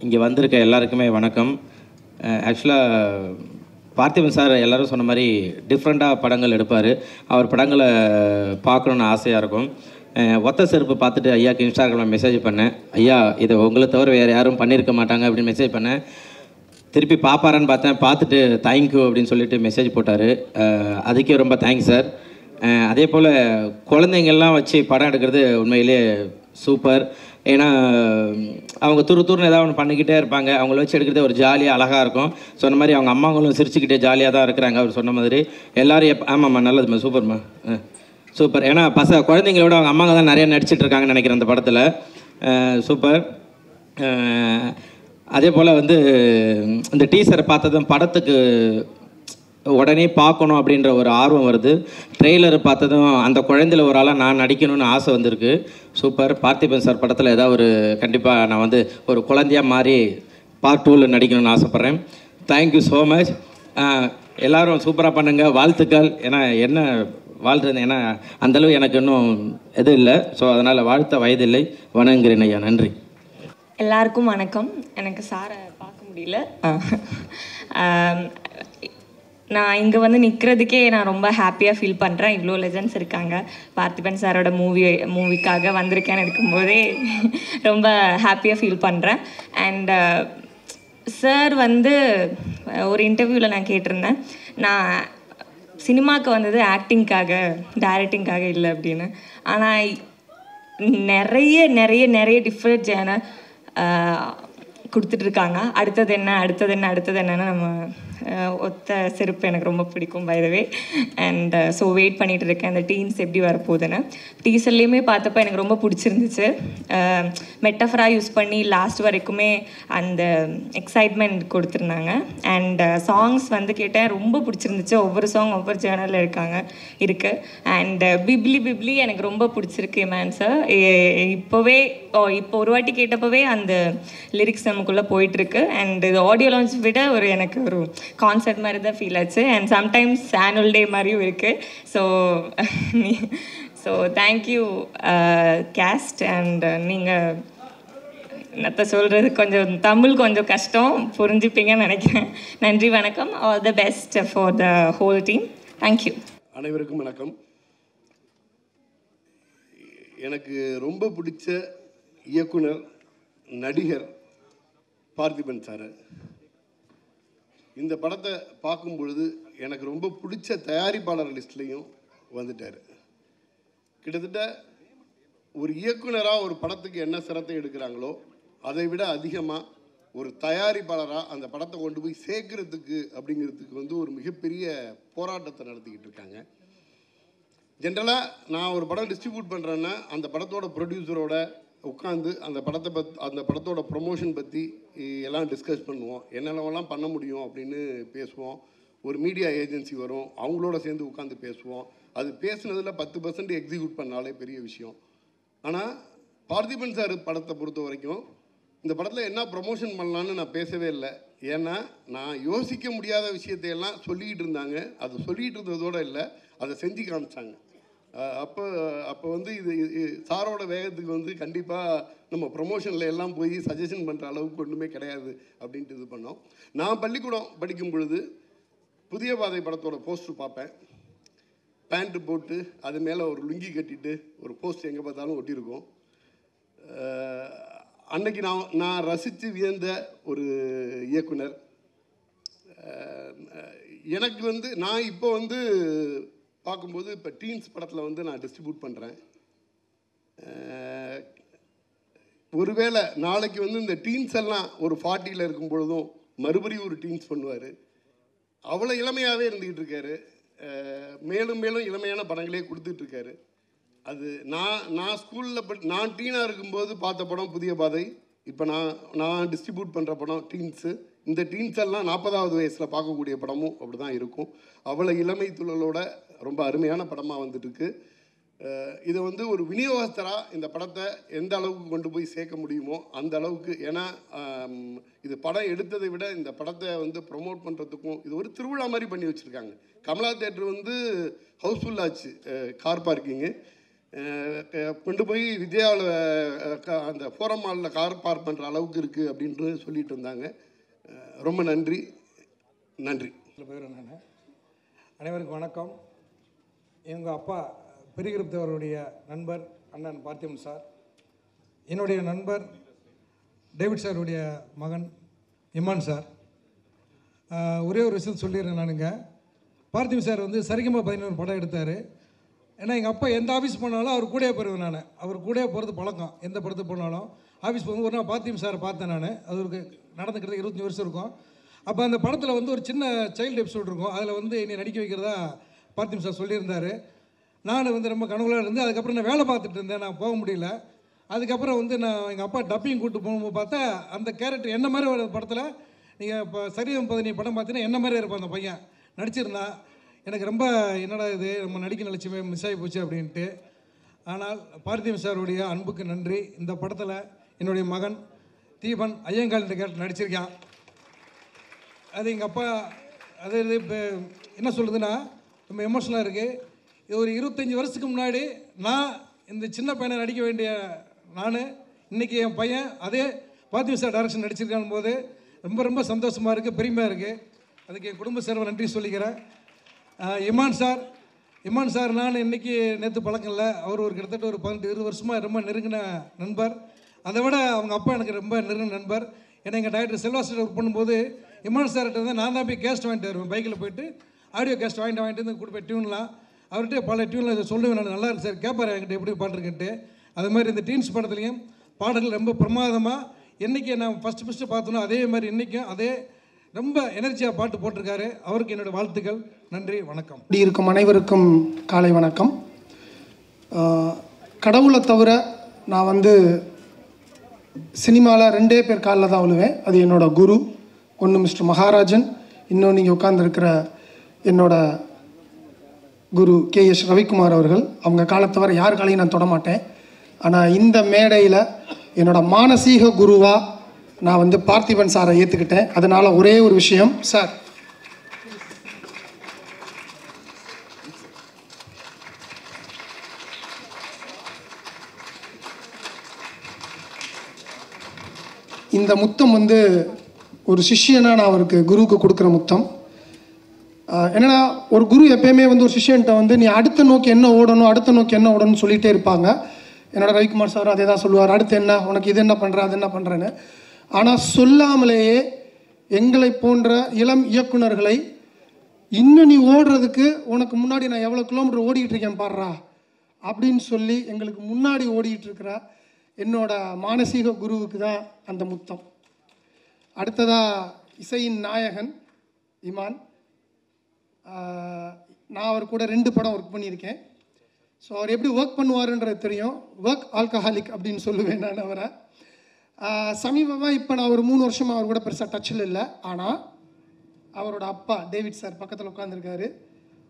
இங்கே வந்திருக்க எல்லாருக்குமே வணக்கம். ஆக்சுவலாக பார்த்திபன் சார் எல்லோரும் சொன்ன மாதிரி டிஃப்ரெண்ட்டாக படங்கள் எடுப்பார். அவர் படங்களை பார்க்கணுன்னு ஆசையாக இருக்கும். ஒத்த செருப்பு பார்த்துட்டு ஐயாவுக்கு இன்ஸ்டாகிராமில் மெசேஜ் பண்ணேன். ஐயா இதை உங்களை தவிர வேறு யாரும் பண்ணியிருக்க மாட்டாங்க அப்படின்னு மெசேஜ் பண்ணேன். திருப்பி பார்ப்பாரான்னு பார்த்தேன். பார்த்துட்டு தேங்க்யூ அப்படின்னு சொல்லிட்டு மெசேஜ் போட்டார். அதுக்கே ரொம்ப தேங்க்ஸ் சார். அதே போல் குழந்தைங்கள்லாம் வச்சு படம் எடுக்கிறது உண்மையிலே சூப்பர். ஏன்னா அவங்க துருன்னு ஏதாவது ஒன்று பண்ணிக்கிட்டே இருப்பாங்க. அவங்கள வச்சு எடுக்கிறதே ஒரு ஜாலியாக அழகாக இருக்கும். சொன்ன மாதிரி அவங்க அம்மாங்களும் சிரிச்சுக்கிட்டே ஜாலியாக தான் இருக்கிறாங்க. அவர் சொன்ன மாதிரி எல்லோரும் ஆமாம்மா நல்லதும்மா சூப்பர்மா சூப்பர். ஏன்னா குழந்தைங்களோட அவங்க அம்மாங்க தான் நிறையா நடிச்சிட்டு இருக்காங்கன்னு நினைக்கிறேன் அந்த படத்தில். சூப்பர். அதே போல் வந்து இந்த டீசரை பார்த்ததும் படத்துக்கு உடனே பார்க்கணும் அப்படின்ற ஒரு ஆர்வம் வருது. ட்ரெய்லர் பார்த்ததும் அந்த குழந்தையில் ஒரு ஆளாக நான் நடிக்கணும்னு ஆசை வந்திருக்கு. சூப்பர். பார்த்திபன் சார் படத்தில் ஏதாவது ஒரு கண்டிப்பாக நான் வந்து ஒரு குழந்தையாக மாறி பார்ட் 2ல் நடிக்கணும்னு ஆசைப்பட்றேன். Thank you so much. எல்லோரும் சூப்பராக பண்ணுங்கள். வாழ்த்துக்கள். ஏன்னா என்ன வாழ்றது, ஏன்னா அந்தளவு எனக்கு இன்னும் எதுவும் இல்லை. ஸோ அதனால் வாழ்த்த வயதில்லை. வணங்குகிறேன் ஐயா. நன்றி. எல்லாருக்கும் வணக்கம். எனக்கு சாரை பார்க்க முடியல. நான் இங்கே வந்து நிற்கிறதுக்கே நான் ரொம்ப ஹாப்பியாக ஃபீல் பண்ணுறேன். இவ்வளோ லெஜண்ட்ஸ் இருக்காங்க. பார்த்திபன் சாரோட மூவிக்காக வந்திருக்கேன்னு இருக்கும்போதே ரொம்ப ஹாப்பியாக ஃபீல் பண்ணுறேன். அண்ட் சார் வந்து ஒரு இன்டர்வியூவில் நான் கேட்டிருந்தேன், நான் சினிமாவுக்கு வந்தது ஆக்டிங்காக டைரக்டிங்காக இல்லை அப்படின்னு. ஆனால் நிறைய நிறைய நிறைய டிஃப்ரெண்ட் ஜேனர் கொடுத்துட்ருக்காங்க. அடுத்தது என்னன்னு நம்ம ஒத்த செருப்பு எனக்கு ரொம்ப பிடிக்கும் by the way. And so wait பண்ணிகிட்டு இருக்கேன் அந்த டீன்ஸ் எப்படி வரப்போகுதுன்னு. டீசர்லேயுமே பார்த்தப்போ எனக்கு ரொம்ப பிடிச்சிருந்துச்சு. மெட்டஃபரா யூஸ் பண்ணி லாஸ்ட் வரைக்குமே அந்த எக்ஸைட்மெண்ட் கொடுத்துருந்தாங்க. அண்ட் சாங்ஸ் வந்து கேட்டேன், ரொம்ப பிடிச்சிருந்துச்சு. ஒவ்வொரு சாங் ஒவ்வொரு சேனலில் இருக்குது. அண்ட் பிப்ளி எனக்கு ரொம்ப பிடிச்சிருக்கு மேன் சார். இப்போ ஒரு வாட்டி கேட்டப்போவே அந்த லிரிக்ஸ் நமக்குள்ளே போயிட்டுருக்கு. அண்ட் இது ஆடியோ லான்ச் விட எனக்கு ஒரு கான்சர்ட் மாதிரி தான் ஃபீல் ஆச்சு. அண்ட் சம்டைம்ஸ் ஆனுவல் டே மாதிரியும் இருக்குது. So thank you caste. அண்ட் நீங்கள் என்னத்த சொல்கிறது, கொஞ்சம் தமிழ் கொஞ்சம் கஷ்டம், புரிஞ்சுப்பீங்கன்னு நினைக்கிறேன். நன்றி, வணக்கம். All the best for the whole team. Thank you. அனைவருக்கும் வணக்கம். எனக்கு ரொம்ப பிடிச்ச இயக்குனர், நடிகர் பார்த்திபன் சார். இந்த படத்தை பார்க்கும் பொழுது எனக்கு ரொம்ப பிடிச்ச தயாரிப்பாளர் லிஸ்ட்லேயும் வந்துட்டார். கிட்டத்தட்ட ஒரு இயக்குனராக ஒரு படத்துக்கு என்ன சிரத்தை எடுக்கிறாங்களோ அதை விட அதிகமாக ஒரு தயாரிப்பாளராக அந்த படத்தை கொண்டு போய் சேர்க்கறதுக்கு அப்படிங்கிறதுக்கு வந்து ஒரு மிகப்பெரிய போராட்டத்தை நடத்திக்கிட்டு இருக்காங்க. ஜென்ரலாக நான் ஒரு படம் டிஸ்ட்ரிபியூட் பண்ணுறேன்னா அந்த படத்தோட ப்ரொடியூசரோட உட்காந்து அந்த படத்தோட ப்ரொமோஷன் பற்றி எல்லாம் டிஸ்கஸ் பண்ணுவோம். என்னென்னலாம் பண்ண முடியும் அப்படின்னு பேசுவோம். ஒரு மீடியா ஏஜென்சி வரும், அவங்களோட சேர்ந்து உட்காந்து பேசுவோம். அது பேசுனதில் 10% எக்ஸிக்யூட் பண்ணாலே பெரிய விஷயம். ஆனால் பார்த்திபன் சார் படத்தை பொறுத்த வரைக்கும் இந்த படத்தில் என்ன ப்ரொமோஷன் பண்ணலான்னு நான் பேசவே இல்லை. ஏன்னா நான் யோசிக்க முடியாத விஷயத்தையெல்லாம் சொல்லிக்கிட்டு இருந்தாங்க. அது சொல்லிகிட்டு இருந்ததோடு இல்லை, அதை செஞ்சு காமிச்சாங்க. அப்போ வந்து இது சாரோட வேகத்துக்கு வந்து கண்டிப்பாக நம்ம ப்ரொமோஷனில் எல்லாம் போய் சஜஷன் பண்ணுற அளவுக்கு ஒன்றுமே கிடையாது அப்படின்ட்டு இது பண்ணோம். நான் பள்ளிக்கூடம் படிக்கும் பொழுது புதிய பாதை படத்தோட போஸ்டர் பார்ப்பேன். பேண்ட்டு போட்டு அது மேலே ஒரு லுங்கி கட்டிட்டு ஒரு போஸ்ட் எங்கே பார்த்தாலும் ஒட்டியிருக்கோம். அன்னைக்கு நான் ரசித்து வியந்த ஒரு இயக்குனர். எனக்கு வந்து நான் இப்போ வந்து பார்க்கும்போது இப்போ டீன்ஸ் படத்தில் வந்து நான் டிஸ்ட்ரிபியூட் பண்ணுறேன். ஒருவேளை நாளைக்கு வந்து இந்த டீன்ஸ் எல்லாம் ஒரு 40ல் இருக்கும் பொழுதும் மறுபடியும் ஒரு டீன்ஸ் பண்ணுவார். அவ்வளோ இளமையாகவே இருந்துக்கிட்டு இருக்காரு. மேலும் மேலும் இளமையான படங்களே கொடுத்துட்ருக்காரு. அது நான் ஸ்கூலில் நான் டீனாக இருக்கும்போது பார்த்த படம் புதிய பாதை. இப்போ நான் டிஸ்ட்ரிபியூட் பண்ணுற படம் டீன்ஸு. இந்த டீன்ஸ் எல்லாம் 40வது வயசில் பார்க்கக்கூடிய படமும் அப்படி தான் இருக்கும். அவ்வளோ இளமை துழலோட ரொம்ப அருமையான படமாக வந்துட்டுருக்கு. இதை வந்து ஒரு விநியோகஸ்தராக இந்த படத்தை எந்த அளவுக்கு கொண்டு போய் சேர்க்க முடியுமோ அந்த அளவுக்கு. ஏன்னா இது படம் எடுத்ததை விட இந்த படத்தை வந்து ப்ரொமோட் பண்ணுறதுக்கும் இது ஒரு திருவிழா மாதிரி பண்ணி வச்சுருக்காங்க. கமலா தேட்டர் வந்து ஹவுஸ்ஃபுல் ஆச்சு. கார் பார்க்கிங்கு கொண்டு போய் விஜயாவில் அந்த ஃபோரம் மாலில் கார் பார்க் பண்ணுற அளவுக்கு இருக்குது அப்படின்ட்டு சொல்லிட்டு இருந்தாங்க. ரொம்ப நன்றி. பேர் அனைவருக்கும் வணக்கம். எங்கள் அப்பா பெரியகுருப்தவருடைய நண்பர் அண்ணன் பார்த்திபன் சார், என்னுடைய நண்பர் டேவிட் சாருடைய மகன் இமான் சார். ஒரே ஒரு விஷயம் சொல்லிடுறேன் நானுங்க. பார்த்திபன் சார் வந்து சரிகமா 11 படம் எடுத்தார். ஏன்னா எங்கள் அப்பா எந்த ஆஃபீஸ் போனாலும் அவர் கூடயே போயிடுவேன் நான். அவர் கூடயே போகிறது பழக்கம். எந்த படத்துக்கு போனாலும் ஆஃபீஸ் போகும்போது ஒரு நாள் பார்த்திபன் சாரை பார்த்தேன் நான். அது ஒரு நடந்துக்கிறது 25 வருஷம் இருக்கும். அப்போ அந்த படத்தில் வந்து ஒரு சின்ன சைல்டு எபிசோட் இருக்கும். அதில் வந்து என்னை நடிக்க வைக்கிறதா பார்த்திபன் சார் சொல்லியிருந்தார். நான் வந்து ரொம்ப கனவுலாக இருந்து அதுக்கப்புறம் நான் வேலை பார்த்துட்டு இருந்தேன், நான் போக முடியல. அதுக்கப்புறம் வந்து நான் எங்கள் அப்பா டப்பிங் கூப்பிட்டு போகும்போது பார்த்தா அந்த கேரக்டர் என்ன மாதிரி ஒரு படத்தில் நீங்கள் இப்போ சரியம் 15 படம் பார்த்தீங்கன்னா என்ன மாதிரி இருப்பான் அந்த பையன் நடிச்சிருந்தான். எனக்கு ரொம்ப என்னடா இது நம்ம நடிக்க நிலச்சியமே மிஸ் ஆகி போச்சு அப்படின்ட்டு. ஆனால் பார்த்திபன் சாருடைய அன்புக்கு நன்றி. இந்த படத்தில் என்னுடைய மகன் தீபன் ஐயங்கால் இந்த கேரக்டர் நடிச்சிருக்கான். அது எங்கள் அப்பா அது இப்போ என்ன சொல்லுதுன்னா ரொம்ப எமோஷனலாக இருக்குது. இது ஒரு 25 வருஷத்துக்கு முன்னாடி நான் இந்த சின்ன பையனை நடிக்க வேண்டிய நான் இன்றைக்கி என் பையன் அதே பார்த்திபன் சார் டைரக்ஷன் நடிச்சிருக்கான் போது ரொம்ப ரொம்ப சந்தோஷமாக இருக்குது, பெருமையாக இருக்குது. அதுக்கு என் குடும்ப சார்பாக நன்றி சொல்லிக்கிறேன். இமான் சார் நான் இன்றைக்கி நேற்று பழக்கம் இல்லை. அவர் ஒரு கிட்டத்தட்ட ஒரு 18-20 வருஷமாக ரொம்ப நெருங்கின நண்பர். அதை விட அவங்க அப்பா எனக்கு ரொம்ப நெருங்கின நண்பர். ஏன்னா எங்கள் டைரக்டர் செல்வாஸ்டர் ஒர்க் பண்ணும்போது இமான் சார்கிட்ட வந்து நான் தான் போய் கேஸ்ட் வாங்கிட்டு வருவேன். பைக்கில் போய்ட்டு ஆடியோ கேஸ்ட் வாங்கிட்டு வந்து கொடுப்பேன் டியூன்லாம். அவர்கிட்ட பல டியூனில் இதை சொல்லுவேன் நான், நல்லா இருக்கு சார், கேட்பார் என்கிட்ட எப்படி பாட்டுருக்குன்ட்டு. அது மாதிரி இந்த டீன்ஸ் படத்துலையும் பாடல்கள் ரொம்ப பிரமாதமாக என்றைக்கு நான் ஃபஸ்ட்டு பார்த்தோன்னோ அதே மாதிரி இன்றைக்கும் அதே ரொம்ப எனர்ஜியாக பாட்டு போட்டிருக்காரு. அவருக்கு என்னோடய வாழ்த்துக்கள். நன்றி, வணக்கம். இப்படி இருக்கும் அனைவருக்கும் காலை வணக்கம். கடவுளை தவிர நான் வந்து சினிமாவில் 2 பேர் காலில் தான் விழுவேன். அது என்னோட குரு, ஒன்று மிஸ்டர் மகாராஜன், இன்னொன்று நீங்கள் உட்கார்ந்துருக்கிற என்னோட குரு கேஎஸ் ரவிக்குமார் அவர்கள். அவங்க காலத்தவரை யார் காலையும் நான் தொடமாட்டேன். ஆனால் இந்த மேடையில் என்னோட மானசீக குருவாக நான் வந்து பார்த்திபன் சாரை ஏற்றுக்கிட்டேன். அதனால் ஒரே ஒரு விஷயம் சார், இந்த முத்தம் வந்து ஒரு சிஷ்யனாக நான் அவருக்கு குருவுக்கு கொடுக்குற முத்தம். என்னன்னா ஒரு குரு எப்பயுமே வந்து ஒரு சிஷ்யன்ட்ட வந்து நீ அடுத்த நோக்கி என்ன ஓடணும்னு சொல்லிகிட்டே இருப்பாங்க. என்னோட ரவிக்குமார் சார் அதே தான் சொல்லுவார், அடுத்து என்ன, உனக்கு இது என்ன பண்ணுற அது என்ன பண்ணுறேன்னு. ஆனால் சொல்லாமலேயே எங்களை போன்ற இளம் இயக்குனர்களை இன்னும் நீ ஓடுறதுக்கு உனக்கு முன்னாடி நான் எவ்வளோ கிலோமீட்டர் ஓடிக்கிட்டு இருக்கேன் பாடுறா அப்படின்னு சொல்லி எங்களுக்கு முன்னாடி ஓடிக்கிட்டு இருக்கிற என்னோட மானசீக குருவுக்கு தான் அந்த முத்தம். அடுத்ததாக இசையின் நாயகன் இமான். நான் அவர் கூட 2 படம் ஒர்க் பண்ணியிருக்கேன். ஸோ அவர் எப்படி ஒர்க் பண்ணுவாருன்றது தெரியும். ஒர்க் ஆல்கஹாலிக் அப்படின்னு சொல்லுவேன் நான் அவரை. சமீபமாக இப்போ நான் ஒரு 3 வருஷமாக அவர் கூட பெருசாக டச்சில் இல்லை. ஆனால் அவரோட அப்பா டேவிட் சார் பக்கத்தில் உட்காந்துருக்காரு.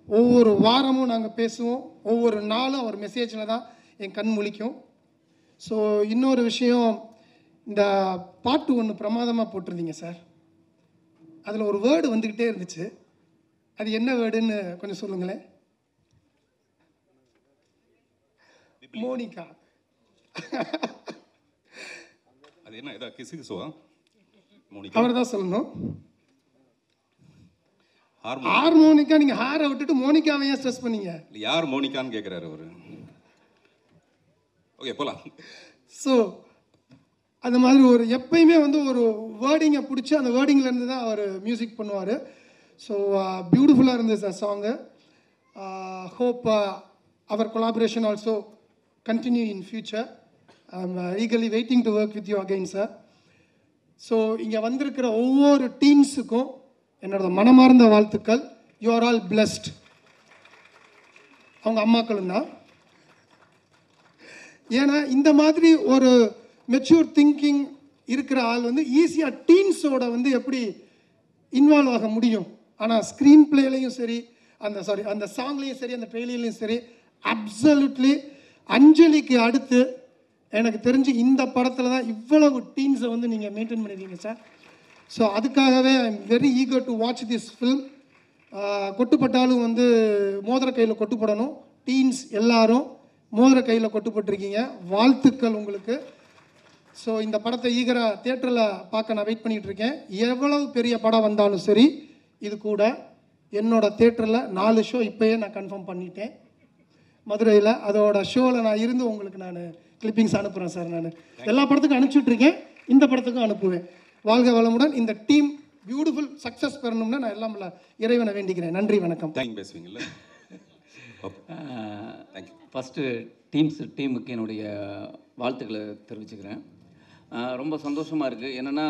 ஒவ்வொரு வாரமும் நாங்கள் பேசுவோம். ஒவ்வொரு நாளும் அவர் மெசேஜில் தான் என் கண் முழிக்கும். ஸோ இன்னொரு விஷயம், இந்த பாட்டு ஒன்று பிரமாதமாக போட்டிருந்தீங்க சார். அதில் ஒரு வேர்டு வந்துக்கிட்டே இருந்துச்சு. அது என்ன வேர்டுன்னு கொஞ்சம் சொல்லுங்களேன். மோனிகா. அது என்ன ஏதா கிசுகிசுவா? மோனிகா அவர் தான் சொல்லணும். ஹார்மோனிக்கா. நீங்கள் ஹாரை விட்டுட்டு மோனிகாவை ஏன் ஸ்ட்ரெஸ் பண்ணீங்க? யார் மோனிகான்னு கேட்குறாரு அவரு. ஓகே போகலாம். ஸோ அந்த மாதிரி ஒரு எப்பயுமே வந்து ஒரு வேர்டிங்கை பிடிச்சி அந்த வேர்டிங்லேருந்து தான் அவர் மியூசிக் பண்ணுவார். ஸோ பியூட்டிஃபுல்லாக இருந்தது sir song. Hope our collaboration also continue in future. I'm eagerly waiting to work with you again, sir. So இங்கே வந்திருக்கிற ஒவ்வொரு டீம்ஸுக்கும் என்னோட மனமார்ந்த வாழ்த்துக்கள். You are all blessed. அவங்க அம்மாக்களும் தான். ஏன்னா இந்த மாதிரி ஒரு மெச்சூர் திங்கிங் இருக்கிற ஆள் வந்து ஈஸியாக டீன்ஸோட வந்து எப்படி இன்வால்வ் ஆக முடியும். ஆனால் ஸ்க்ரீன் பிளேலையும் சரி, அந்த சாங்லேயும் சரி, அந்த ட்ரெயிலையும் சரி, அப்சல்யூட்லி அஞ்சலிக்கு அடுத்து எனக்கு தெரிஞ்சு இந்த படத்தில் தான் இவ்வளவு டீன்ஸை வந்து நீங்கள் மெயின்டைன் பண்ணியிருக்கீங்க சார். ஸோ அதுக்காகவே I am very eager to watch this film. கொட்டுப்பட்டாலும் வந்து மோதிர கையில் கொட்டுப்படணும். டீன்ஸ் எல்லாரும் மோதிர கையில் கொட்டுப்பட்டிருக்கீங்க. வாழ்த்துக்கள் உங்களுக்கு. ஸோ இந்த படத்தை ஈகராக தியேட்டரில் பார்க்க நான் வெயிட் பண்ணிகிட்டு இருக்கேன். எவ்வளவு பெரிய படம் வந்தாலும் சரி, இது கூட என்னோடய தியேட்டரில் 4 ஷோ இப்போயே நான் கன்ஃபார்ம் பண்ணிட்டேன். மதுரையில். அதோட ஷோவில் நான் இருந்து உங்களுக்கு நான் கிளிப்பிங்ஸ் அனுப்புகிறேன் சார். நான் எல்லா படத்துக்கும் அனுப்பிச்சுட்ருக்கேன், இந்த படத்துக்கும் அனுப்புவேன். வாழ்க வளமுடன். இந்த டீம் பியூட்டிஃபுல் சக்ஸஸ் பெறணும்னா நான் எல்லாம் இறைவனை வேண்டிக்கிறேன். நன்றி, வணக்கம். பேசுவீங்களா? ஃபஸ்ட்டு டீமுக்கு என்னுடைய வாழ்த்துக்களை தெரிவிச்சுக்கிறேன். ரொம்ப சந்தோஷமாக இருக்குது. என்னென்னா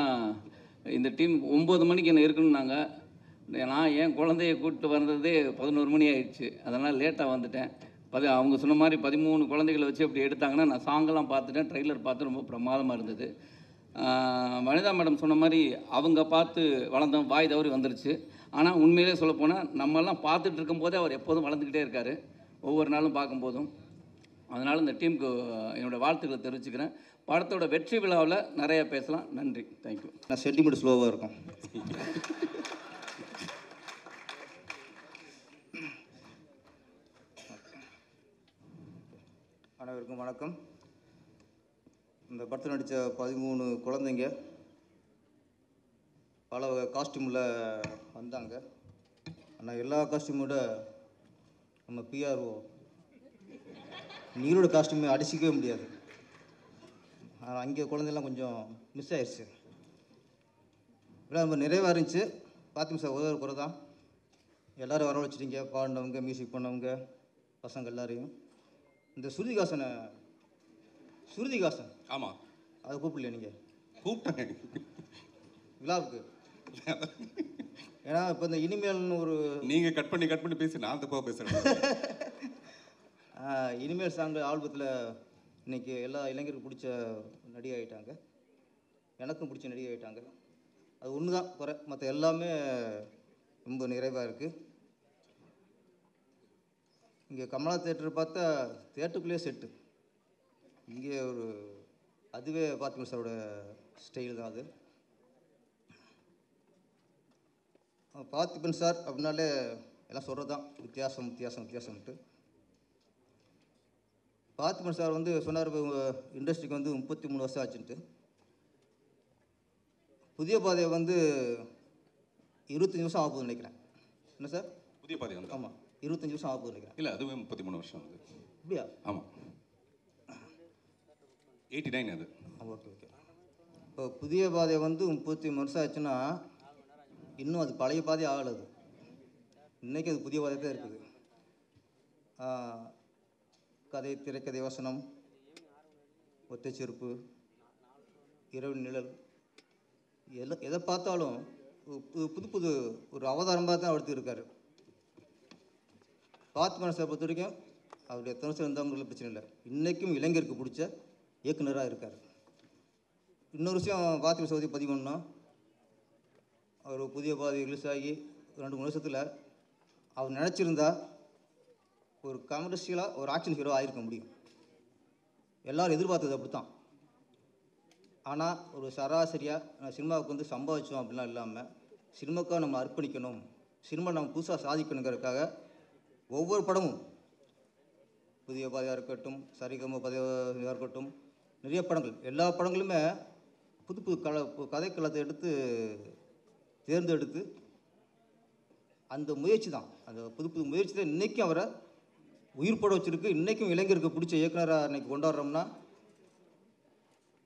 இந்த டீம் 9 மணிக்கு என்ன இருக்கணும்னாங்க. நான் என் குழந்தைய கூப்பிட்டு வந்ததே 11 மணி ஆயிடுச்சு. அதனால் லேட்டாக வந்துட்டேன். அவங்க சொன்ன மாதிரி 13 குழந்தைகளை வச்சு அப்படி எடுத்தாங்கன்னா நான் சாங்கெல்லாம் பார்த்துட்டேன், ட்ரெய்லர் பார்த்து ரொம்ப பிரமாதமாக இருந்தது. வனிதா மேடம் சொன்ன மாதிரி அவங்க பார்த்து வளர்ந்தோம், வாய் தவறி வந்துருச்சு. ஆனால் உண்மையிலே சொல்லப்போனால் நம்மெல்லாம் பார்த்துட்டு இருக்கும்போதே அவர் எப்போதும் வளர்ந்துக்கிட்டே இருக்கார், ஒவ்வொரு நாளும் பார்க்கும்போதும். அதனால் இந்த டீமுக்கு என்னோடய வாழ்த்துக்களை தெரிவிச்சுக்கிறேன். படத்தோட வெற்றி விழாவில் நிறைய பேசலாம். நன்றி, தேங்க்யூ. நான் சென்டிமீட்டர் ஸ்லோவாக இருக்கும். அனைவருக்கும் வணக்கம். இந்த படத்தில் நடித்த 13 குழந்தைங்க பல காஸ்டியூமில் வந்தாங்க. ஆனால் எல்லா காஸ்டியூமோட நம்ம பிஆர்ஓ நீரோட காஸ்டியூமை அடிச்சிக்கவே முடியாது. அங்கே குழந்தைலாம் கொஞ்சம் மிஸ் ஆயிடுச்சு. ரொம்ப நிறைவாக இருந்துச்சு. பார்த்திங்க சார், ஒரு குறை தான். எல்லோரும் வரவழைச்சிட்டிங்க, பாடினவங்க, மியூசிக் பண்ணவங்க, பசங்க எல்லாரையும். இந்த ஸ்ருதிகாசன் ஆமாம், அதை கூப்பிடலையா நீங்கள்? கூப்பிட்டேன் விழாவுக்கு. ஏன்னா இப்போ இந்த இனிமேல்னு ஒரு நீங்கள் கட் பண்ணி பேசி நான் தப்பாக பேசுகிறேன். இனிமேல் சாங் ஆல்பத்தில் இன்றைக்கி எல்லா இளைஞருக்கும் பிடிச்ச நடிகை ஆகிட்டாங்க, எனக்கும் பிடிச்ச நடிகை ஆகிட்டாங்க. அது ஒன்று தான் குறை, மற்ற எல்லாமே ரொம்ப நிறைவாக இருக்குது. இங்கே கமலா தேட்டர் பார்த்தா தேட்டருக்குள்ளேயே செட்டு. இங்கே ஒரு அதுவே பார்த்திபன் சாரோட ஸ்டைல் தான் அது. பார்த்திபன் சார் அப்படின்னாலே எல்லாம் சொல்கிறது தான் வித்தியாசம்ட்டு. பார்த்திபன் சார் வந்து சொன்னார், இண்டஸ்ட்ரிக்கு வந்து 33 வருஷம் ஆச்சுன்ட்டு. புதிய பாதையை வந்து 25 வருஷம் ஆகுதுன்னு நினைக்கிறேன். என்ன சார்? புதிய பாதை வந்து ஆமாம், 25 வருஷம் ஆகுதுன்னு நினைக்கிறேன். இல்லை, அதுவே 33 வருஷம் வந்து. அப்படியா? ஆமாம், 89 அது. ஓகே. இப்போ புதிய பாதை வந்து 33 வருஷம் ஆச்சுன்னா இன்னும் அது பழைய பாதை ஆகலை. அது இன்றைக்கி அது புதிய பாதை தான் இருக்குது. கதை, திரைக்கதை, வசனம், ஒத்தை செருப்பு, இரவு நிழல், எதை பார்த்தாலும் புது ஒரு அவதாரமாக தான் எடுத்து இருக்கார். பார்த்திபன் சார் பொறுத்த வரைக்கும் அவருடைய எத்தனை வருஷம் இருந்தவங்களுக்கு பிரச்சனை இல்லை, இன்றைக்கும் இளைஞருக்கு பிடிச்ச இயக்குனராக இருக்கார். இன்னொரு விஷயம் பார்த்திபன் சார் பற்றி பதிவு பண்ணோம். அவர் புதிய பாதை ரிலீஸ் ஆகி 2-3 வருஷத்தில் அவர் நினச்சிருந்தா ஒரு கமர்ஷியலாக ஒரு ஆக்ஷன் ஹீரோ ஆகிருக்க முடியும். எல்லோரும் எதிர்பார்த்தது அப்படி தான். ஆனால் ஒரு சராசரியாக சினிமாவுக்கு வந்து சம்பாதிச்சோம் அப்படிலாம் இல்லாமல் சினிமாக்காக நம்ம அர்ப்பணிக்கணும், சினிமா நம்ம புதுசாக சாதிக்கணுங்கிறதுக்காக ஒவ்வொரு படமும் புதிய பாதையாக இருக்கட்டும், சரிகம பாதையாக இருக்கட்டும், நிறைய படங்கள், எல்லா படங்களுமே புது கதைக்களத்தை எடுத்து தேர்ந்தெடுத்து அந்த முயற்சி தான், அந்த புது முயற்சி தான் இன்றைக்கும் அவரை உயிர்ப்பட வச்சுருக்கு. இன்றைக்கும் இளைஞருக்கு பிடிச்ச இயக்குனராக இன்றைக்கி கொண்டாடுறோம்னா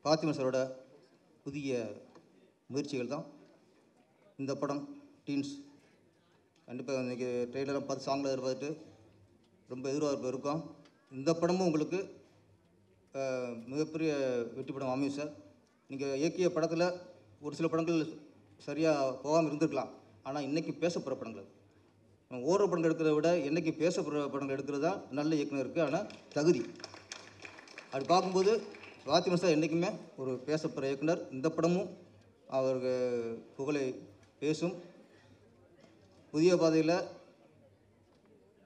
பார்த்திபன் சாரோட புதிய முயற்சிகள் தான். இந்த படம் டீன்ஸ் கண்டிப்பாக இன்றைக்கி ட்ரெயிலரெலாம் பார்த்து சாங்கில் எதிர்பார்த்துட்டு ரொம்ப எதிர்பார்ப்பு இருக்கும். இந்த படமும் உங்களுக்கு மிகப்பெரிய வெற்றி படம் அமையும் சார். நீங்கள் இயக்கிய படத்தில் ஒரு சில படங்கள் சரியாக போகாமல் இருந்திருக்கலாம், ஆனால் இன்றைக்கி பேசப்படுற படங்கள், ஓடுற படங்கள் எடுக்கிறத விட இன்றைக்கி பேசப்படுற படங்கள் எடுக்கிறது தான் நல்ல இயக்குனருக்கு ஆனால் தகுதி. அப்படி பார்க்கும்போது பார்த்திபன் சார் என்றைக்குமே ஒரு பேசப்படுற இயக்குனர். இந்த படமும் அவருக்கு புகழை பேசும். புதிய பாதையில்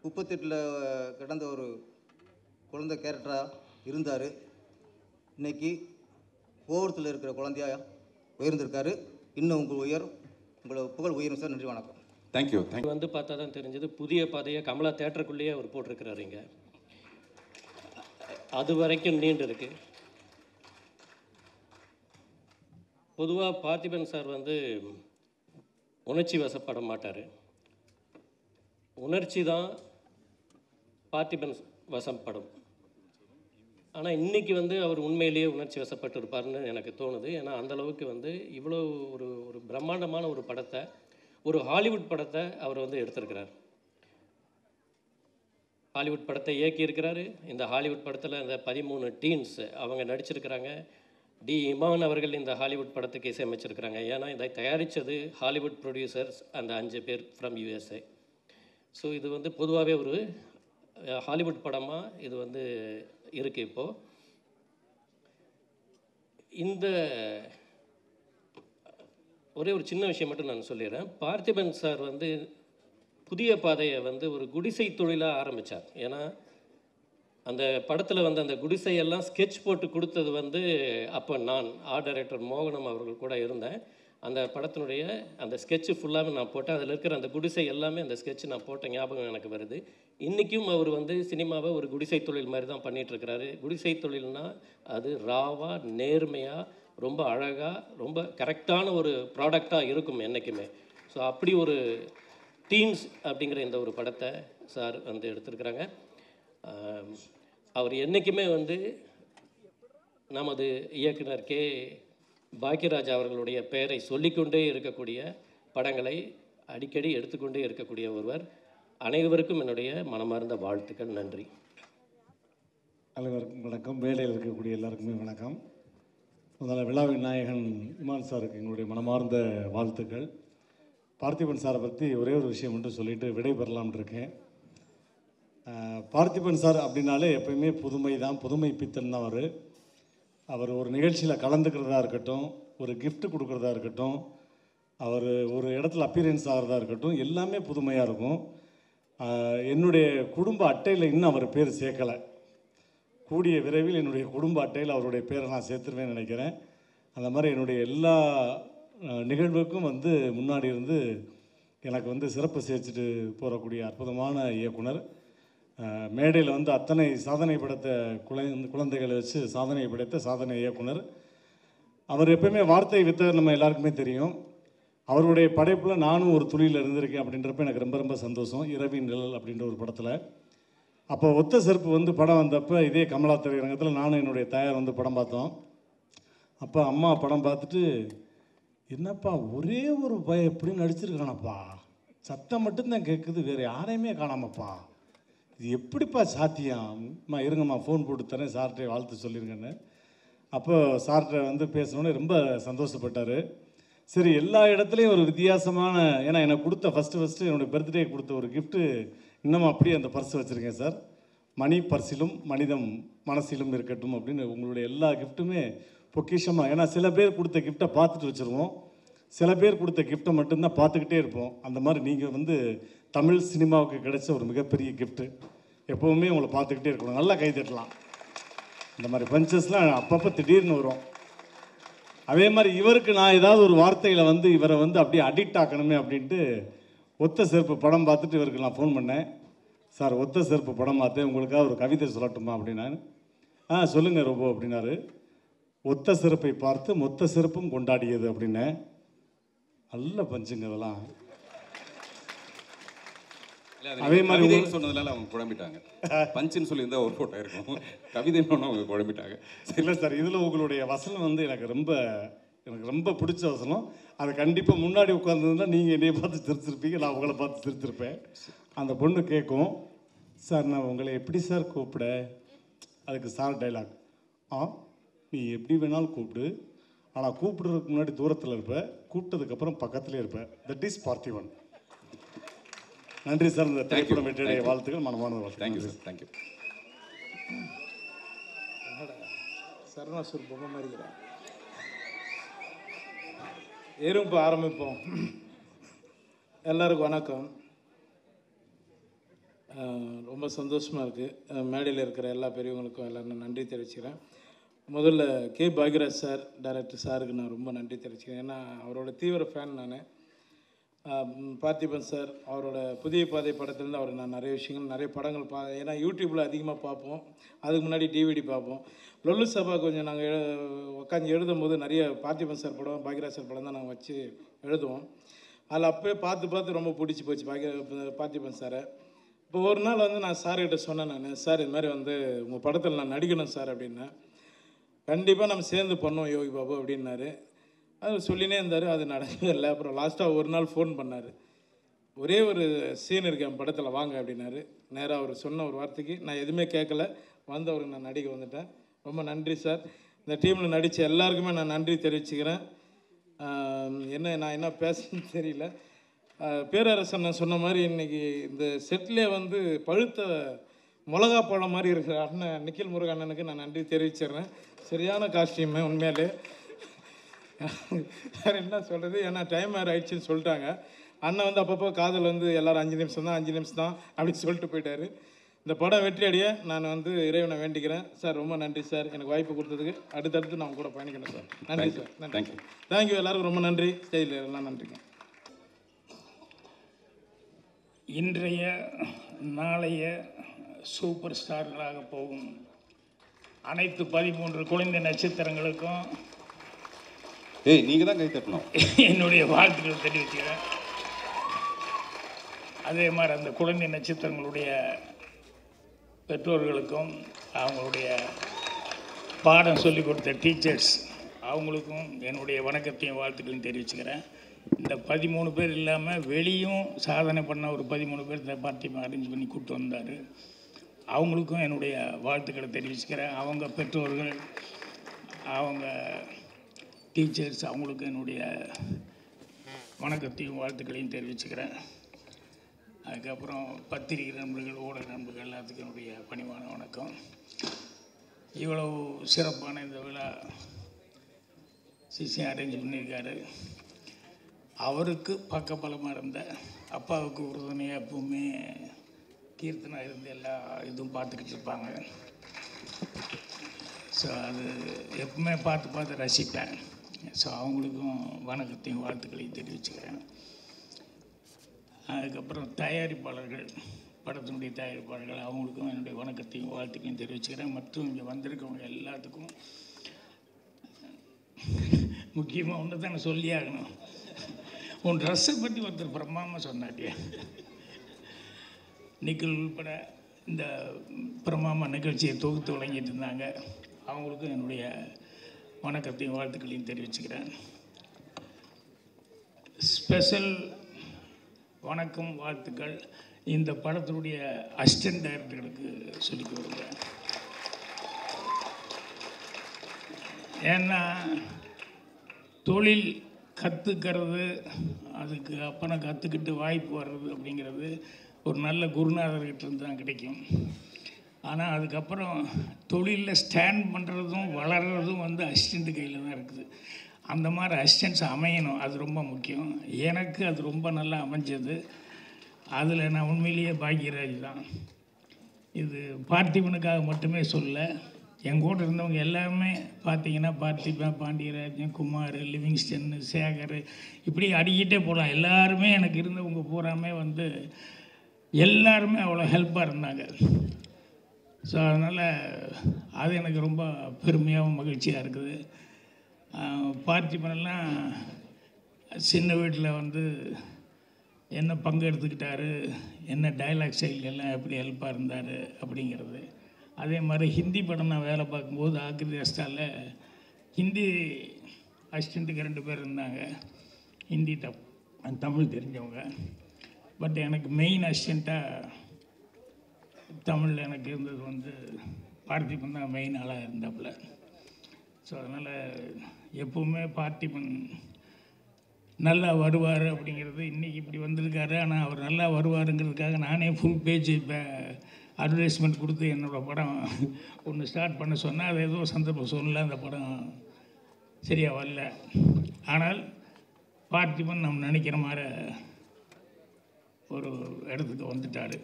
38 கிடந்த ஒரு குழந்தை கேரக்டராக இருந்தார். இன்றைக்கி கோவத்தில் இருக்கிற குழந்தையாக உயர்ந்திருக்காரு. இன்னும் உங்களை புகழ் உயரும் சார். நன்றி, வணக்கம். தேங்க்யூ. வந்து பார்த்தா தான் தெரிஞ்சது புதிய பாதையை கமலா தேட்டருக்குள்ளேயே அவர் போட்டிருக்கிறாருங்க. அது வரைக்கும் நீண்டு இருக்கு. பொதுவாக பார்த்திபன் சார் வந்து உணர்ச்சி வசப்பட மாட்டார். உணர்ச்சி தான் பார்த்திபன் வசம் படம். ஆனால் இன்றைக்கி வந்து அவர் உண்மையிலேயே உணர்ச்சி வசப்பட்டு இருப்பார்னு எனக்கு தோணுது. ஏன்னா அந்தளவுக்கு வந்து இவ்வளோ ஒரு பிரம்மாண்டமான ஒரு படத்தை, ஒரு ஹாலிவுட் படத்தை அவர் வந்து எடுத்திருக்கிறார். ஹாலிவுட் படத்தை இயக்கியிருக்கிறாரு. இந்த ஹாலிவுட் படத்தில் இந்த 13 டீன்ஸ் அவங்க நடிச்சிருக்கிறாங்க. டி இமான் அவர்கள் இந்த ஹாலிவுட் படத்துக்கு இசையமைச்சிருக்கிறாங்க. ஏன்னா இதை தயாரித்தது ஹாலிவுட் ப்ரொடியூசர்ஸ் அந்த 5 பேர் ஃப்ரம் யூஎஸ்ஏ. ஸோ இது வந்து பொதுவாகவே ஒரு ஹாலிவுட் படமாக இது வந்து இருக்குது. இப்போது இந்த ஒரே ஒரு சின்ன விஷயம் மட்டும் நான் சொல்லிடுறேன். பார்த்திபன் சார் வந்து புதிய பாதையை வந்து ஒரு குடிசை தொழிலாக ஆரம்பித்தார். ஏன்னா அந்த படத்தில் வந்து அந்த குடிசையெல்லாம் ஸ்கெட்ச் போட்டு கொடுத்தது வந்து அப்போ நான் ஆர்ட் டைரக்டர் மோகனம் அவர்கள் கூட இருந்தேன். அந்த படத்தினுடைய அந்த ஸ்கெட்சு ஃபுல்லாகவே நான் போட்டேன். அதில் இருக்கிற அந்த குடிசை எல்லாமே அந்த ஸ்கெட்சு நான் போட்ட ஞாபகம் எனக்கு வருது. இன்றைக்கும் அவர் வந்து சினிமாவை ஒரு குடிசை தொழில் மாதிரி தான் பண்ணிகிட்ருக்கிறாரு. குடிசை தொழில்னால் அது ராவாக நேர்மையாக ரொம்ப அழகாக ரொம்ப கரெக்டான ஒரு ப்ராடக்டாக இருக்கும் என்றைக்குமே. ஸோ அப்படி ஒரு டீன்ஸ் அப்படிங்கிற இந்த ஒரு படத்தை சார் வந்து எடுத்திருக்கிறாங்க. அவர் என்றைக்குமே வந்து நமது இயக்குனர் கே பாக்யராஜ் அவர்களுடைய பெயரை சொல்லிக்கொண்டே இருக்கக்கூடிய படங்களை அடிக்கடி எடுத்துக்கொண்டே இருக்கக்கூடிய ஒருவர். அனைவருக்கும் என்னுடைய மனமார்ந்த வாழ்த்துக்கள். நன்றி. அனைவருக்கும் வணக்கம். மேடையில் இருக்கக்கூடிய எல்லாருக்குமே வணக்கம். முதல்ல விழாவின் நாயகன் இமான் சாருக்கு எங்களுடைய மனமார்ந்த வாழ்த்துக்கள். பார்த்திபன் சாரை பற்றி ஒரே ஒரு விஷயம் மட்டும் சொல்லிவிட்டு விடை பெறலாம்னு இருக்கேன். பார்த்திபன் சார் அப்படின்னாலே எப்பயுமே புதுமை தான், புதுமை பித்தன் தான். அவர் ஒரு நிகழ்ச்சியில் கலந்துக்கிறதா இருக்கட்டும், ஒரு gift கொடுக்குறதா இருக்கட்டும், அவர் ஒரு இடத்துல அப்பியரன்ஸ் ஆகிறதா இருக்கட்டும், எல்லாமே புதுமையாக இருக்கும். என்னுடைய குடும்ப அட்டையில் இன்னும் அவர் பேர் சேர்க்கலை. கூடிய விரைவில் என்னுடைய குடும்ப அட்டையில் அவருடைய பேரை நான் சேர்த்துருவேன்னு நினைக்கிறேன். அந்த மாதிரி என்னுடைய எல்லா நிகழ்வுக்கும் வந்து முன்னாடி இருந்து எனக்கு வந்து சிறப்பு சேர்த்துட்டு போகக்கூடிய அற்புதமான இயக்குனர். மேடையில் வந்து அத்தனை சாதனை படைத்த குழந்தைகளை வச்சு சாதனை படைத்த சாதனை இயக்குனர். அவர் எப்பயுமே வார்த்தை வித்தவர், நம்ம எல்லாருக்குமே தெரியும். அவருடைய படைப்பில் நானும் ஒரு துளியில் இருந்திருக்கேன் அப்படின்றப்ப எனக்கு ரொம்ப ரொம்ப சந்தோஷம். இரவின் நிழல் அப்படின்ற ஒரு படத்தில் அப்போ ஒத்த செருப்பு வந்து படம் வந்தப்போ இதே கமலா திரையரங்கத்தில் நானும் என்னுடைய தாயார் வந்து படம் பார்த்தோம். அப்போ அம்மா படம் பார்த்துட்டு, என்னப்பா ஒரே ஒரு பய எப்படி நடிச்சிருக்கானப்பா, சத்தம் மட்டும்தான் கேட்குது, வேறு யாரையுமே காணாமப்பா, இது எப்படிப்பா சாத்தியம்மா, இருங்கம்மா ஃபோன் போட்டு தரேன் சார்கிட்ட வாழ்த்து சொல்லிருங்கன்னு. அப்போ சார்கிட்ட வந்து பேசணுன்னு ரொம்ப சந்தோஷப்பட்டார். சரி, எல்லா இடத்துலையும் ஒரு வித்தியாசமான, ஏன்னா எனக்கு கொடுத்த ஃபஸ்ட்டு என்னுடைய பர்த்டே கொடுத்த ஒரு கிஃப்ட்டு இன்னமும் அப்படியே அந்த பர்ஸ் வச்சுருக்கேன் சார். மணி பர்ஸிலும் மனிதம் மனசிலும் இருக்கட்டும் அப்படின்னு உங்களுடைய எல்லா கிஃப்ட்டுமே பொக்கிஷமாக. ஏன்னா சில பேர் கொடுத்த கிஃப்ட்டை பார்த்துட்டு வச்சுருவோம், சில பேர் கொடுத்த கிஃப்ட்டை மட்டும்தான் பார்த்துக்கிட்டே இருப்போம். அந்த மாதிரி நீங்கள் வந்து தமிழ் சினிமாவுக்கு கிடைச்ச ஒரு மிகப்பெரிய கிஃப்ட்டு. எப்போவுமே உங்களை பார்த்துக்கிட்டே இருக்கணும். நல்லா கை தட்டலாம். இந்த மாதிரி பஞ்சஸ்லாம் அப்பப்போ திடீர்னு வரும். அதே மாதிரி இவருக்கு நான் ஏதாவது ஒரு வார்த்தையில் வந்து இவரை வந்து அப்படியே அடிக்ட் ஆக்கணுமே அப்படின்ட்டு ஒத்த செருப்பு படம் பார்த்துட்டு இவருக்கு நான் ஃபோன் பண்ணேன். சார், ஒத்த செருப்பு படம் பார்த்தேன், உங்களுக்காக ஒரு கவிதை சொல்லட்டுமா அப்படின்னா. சொல்லுங்கள் ரொம்ப அப்படின்னாரு. ஒத்த செருப்பை பார்த்து மொத்த செருப்பும் கொண்டாடியது அப்படின்னேன். நல்ல பஞ்சுங்க அதெல்லாம். அதே மாதிரி சொன்னதுனால அவங்க குழம்பிட்டாங்க. பஞ்சுன்னு சொல்லியிருந்தா ஒரு ஃபோட்டோ இருக்கும், கவிதைன்னு அவங்க குழம்பிட்டாங்க. இல்லை சார், இதில் உங்களுடைய வசனம் வந்து எனக்கு ரொம்ப பிடிச்ச வசனம். அது கண்டிப்பாக முன்னாடி உட்காந்துருந்தா நீங்கள் என்னையை பார்த்து சிரிச்சிருப்பீங்க, நான் உங்களை பார்த்து சிரிச்சிருப்பேன். அந்த பொண்ணு கேட்கும், சார் நான் உங்களை எப்படி சார் கூப்பிட? அதுக்கு சார் டைலாக், நீ எப்படி வேணாலும் கூப்பிடு, ஆனால் கூப்பிடுறதுக்கு முன்னாடி தூரத்தில் இருப்பேன், கூப்பிட்டதுக்கப்புறம் பக்கத்துலேயே இருப்பேன். That is Parthiban. நன்றி சார். இந்த திரைப்படம் வெற்றியுடைய வாழ்த்துக்கள், மனமான வாழ்த்து. Thank you sir. தேங்க்யூ. சரணாசூர் பொம்மை மாதிரிக்கிறேன். இப்போ ஆரம்பிப்போம். எல்லாருக்கும் வணக்கம். ரொம்ப சந்தோஷமாக இருக்குது. மேடையில் இருக்கிற எல்லா பெரியவங்களுக்கும் எல்லாரும் நன்றி தெரிவிச்சுக்கிறேன். முதல்ல கே பாக்யராஜ் சார், டைரக்டர் சாருக்கு நான் ரொம்ப நன்றி தெரிவிச்சுக்கிறேன். ஏன்னா அவரோட தீவிர ஃபேன் நான். பார்த்திபன் சார் அவரோட புதிய பாதை படத்துலேருந்து அவர் நான் நிறைய விஷயங்கள் நிறைய படங்கள் ஏன்னா யூடியூப்பில் அதிகமாக பார்ப்போம், அதுக்கு முன்னாடி டிவிடி பார்ப்போம். லொல்லு சபா கொஞ்சம் நாங்கள் உட்காந்து எழுதும் போது நிறைய பார்த்திபன் சார் படம் பாக்யராஜ் சார் படம் தான் நாங்கள் வச்சு எழுதுவோம். அதில் அப்போயே பார்த்து ரொம்ப பிடிச்சி போச்சு பார்த்திபன் சாரை. இப்போ ஒரு நாள் வந்து நான் சார்கிட்ட சொன்னேன், நான் சார் இது மாதிரி வந்து உங்கள் படத்தில் நான் நடிக்கணும் சார் அப்படின்னேன். கண்டிப்பாக நம்ம சேர்ந்து பண்ணோம் யோகி பாபு அப்படின்னாரு. அது சொல்லினே இருந்தார், அது நடக்கவே. அப்புறம் லாஸ்ட்டாக ஒரு நாள் ஃபோன் பண்ணார், ஒரே ஒரு சீன் இருக்கு என் படத்தில் வாங்க அப்படின்னாரு. நேராக அவர் சொன்ன ஒரு வார்த்தைக்கு நான் எதுவுமே கேட்கல, வந்து அவருக்கு நான் நடிக்க வந்துட்டேன். ரொம்ப நன்றி சார். இந்த டீமில் நடித்த எல்லாருக்குமே நான் நன்றி தெரிவிச்சுக்கிறேன். நான் என்ன பேசணும்னு தெரியல. பேரரசன் நான் சொன்ன மாதிரி இன்றைக்கி இந்த செட்லேயே வந்து பழுத்த மிளகா பழம் மாதிரி இருக்கிற அண்ணன் நிக்கில் முருகன் அண்ணனுக்கு நான் நன்றி தெரிவிச்சிடுறேன். சரியான காஸ்டியூமு உண்மையிலே. வேறு என்ன சொல்கிறது, ஏன்னா டைம் வேறு ஆயிடுச்சுன்னு சொல்லிட்டாங்க. அண்ணன் வந்து அப்பப்போ காதல் வந்து எல்லோரும் 5 நிமிஷம் தான் அப்படின்னு சொல்லிட்டு போயிட்டார். இந்த படம் வெற்றி அடைய நான் வந்து இறைவனை வேண்டிக்கிறேன். சார் ரொம்ப நன்றி சார், எனக்கு வாய்ப்பு கொடுத்ததுக்கு. அடுத்தடுத்து நான் கூட பயணிக்கணும் சார். நன்றி சார். நன்றி. தேங்க்யூ. எல்லாருக்கும் ரொம்ப நன்றி. ஸ்டைல் எல்லாம் நன்றிங்க. இன்றைய நாளைய சூப்பர் ஸ்டார்களாக போகும் அனைத்து 13 குழந்தை நட்சத்திரங்களுக்கும் நீங்கள் தான் கை தட்டணும். என்னுடைய வாழ்த்துக்கள் தெரிவிக்கிறேன். அதே மாதிரி அந்த குழந்தை நட்சத்திரங்களுடைய பெற்றோர்களுக்கும் அவங்களுடைய பாடம் சொல்லிக் கொடுத்த டீச்சர்ஸ் அவங்களுக்கும் என்னுடைய வணக்கத்தையும் வாழ்த்துக்களையும் தெரிவிச்சுக்கிறேன். இந்த 13 பேர் இல்லாமல் வெளியும் சாதனை பண்ண ஒரு 13 பேர் இந்த பார்ட்டியை அரேஞ்ச் பண்ணி கூப்பிட்டு வந்தார். அவங்களுக்கும் என்னுடைய வாழ்த்துக்களை தெரிவிச்சுக்கிறேன். அவங்க பெற்றோர்கள், அவங்க டீச்சர்ஸ் அவங்களுக்கும் என்னுடைய வணக்கத்தையும் வாழ்த்துக்களையும் தெரிவிச்சுக்கிறேன். அதுக்கப்புறம் பத்திரிகை நண்பர்கள், ஊடக நண்பர்கள் எல்லாத்துக்கும் என்னுடைய பணிவான வணக்கம். இவ்வளவு சிறப்பான இந்த விழா சிசியம் அரேஞ்ச் பண்ணியிருக்காரு. அவருக்கு பக்கபலமாக இருந்த அப்பாவுக்கு உறுதுணையாக எப்பவுமே கீர்த்தனா இருந்து எல்லா இதுவும் பார்த்துக்கிட்டு இருப்பாங்க. ஸோ அது எப்பவுமே பார்த்து ரசிப்பேன். ஸோ அவங்களுக்கும் வணக்கத்தையும் வாழ்த்துக்களையும் தெரிவிச்சுக்கிறேன். அதுக்கப்புறம் தயாரிப்பாளர்கள், படத்தினுடைய தயாரிப்பாளர்கள் அவங்களுக்கும் என்னுடைய வணக்கத்தையும் வாழ்த்துக்களையும் தெரிவிச்சுக்கிறேன். மற்றும் இங்கே வந்திருக்கவங்க எல்லாத்துக்கும் முக்கியமாக ஒன்று தான் நான் சொல்லி ஆகணும். உன் ட்ரெஸ்ஸை பற்றி ஒருத்தர் பிரமாமல் சொன்னாட்டியா, நிக்கில் உள்பட இந்த பிரமாமா நிகழ்ச்சியை தொகுத்து வழங்கிட்டு இருந்தாங்க. அவங்களுக்கும் என்னுடைய வணக்கத்தையும் வாழ்த்துக்களையும் தெரிவிச்சுக்கிறேன். ஸ்பெஷல் வணக்கம் வாழ்த்துக்கள் இந்த படத்தினுடைய அசிஸ்டன்ட் டைரக்டர்களுக்கு சொல்லிக் கொடுக்குறேன். ஏன்னா தொழில் கற்றுக்கிறது, அதுக்கு அப்புறம் கற்றுக்கிட்டு வாய்ப்பு வர்றது அப்படிங்கிறது ஒரு நல்ல குருநாதர்கிட்ட இருந்து தான் கிடைக்கும். ஆனால் அதுக்கப்புறம் தொழிலில் ஸ்டாண்ட் பண்ணுறதும் வளர்கிறதும் வந்து அசிஸ்டண்ட்டு கையில் தான் இருக்குது. அந்த மாதிரி அசிஸ்டன்ஸ் அமையணும், அது ரொம்ப முக்கியம். எனக்கு அது ரொம்ப நல்லா அமைஞ்சது. அதில் நான் உண்மையிலேயே பாக்கியராஜ் தான். இது பார்த்திபனுக்காக மட்டுமே சொல்ல, என் கூட இருந்தவங்க எல்லாமே பார்த்தீங்கன்னா பார்த்திபன், பாண்டியராஜன், குமார், லிவிங்ஸ்டன், சேகர், இப்படி அடிக்கிட்டே போகலாம். எல்லாருமே எனக்கு இருந்தவங்க பூராமே வந்து எல்லாருமே அவ்வளோ ஹெல்ப்பாக இருந்தாங்க. ஸோ அதனால் அது எனக்கு ரொம்ப பெருமையாகவும் மகிழ்ச்சியாக இருக்குது. பார்த்திபனெல்லாம் சின்ன வீட்டில் வந்து என்ன பங்கு எடுத்துக்கிட்டாரு, என்ன டைலாக் ஸ்டைல் எல்லாம் எப்படி ஹெல்ப்பாக இருந்தார் அப்படிங்கிறது. அதே மாதிரி ஹிந்தி படம் நான் வேலை பார்க்கும்போது ஆக்ரி அஸ்டாவில் ஹிந்தி அசிஸ்டண்ட்டுக்கு 2 பேர் இருந்தாங்க, ஹிந்தி தமிழ் தெரிஞ்சவங்க. பட் எனக்கு மெயின் அசிஸ்டண்ட்டாக தமிழில் எனக்கு இருந்தது வந்து பார்த்திபன் தான் மெயின் ஆளாக இருந்தாப்புல. ஸோ அதனால் எப்போவுமே பார்த்திபன் நல்லா வருவார் அப்படிங்கிறது, இன்றைக்கி இப்படி வந்திருக்காரு, ஆனால் அவர் நல்லா வருவாருங்கிறதுக்காக நானே ஃபுல் பேஜ் இப்போ அட்வர்டைஸ்மெண்ட் கொடுத்து என்னோடய படம் ஒன்று ஸ்டார்ட் பண்ண சொன்னால் அது ஏதோ சந்தர்ப்பம் சொல்லலை, அந்த படம் சரியாக வரல. ஆனால் பார்த்திபன் நம்ம நினைக்கிற மாதிரி ஒரு இடத்துக்கு வந்துட்டார்.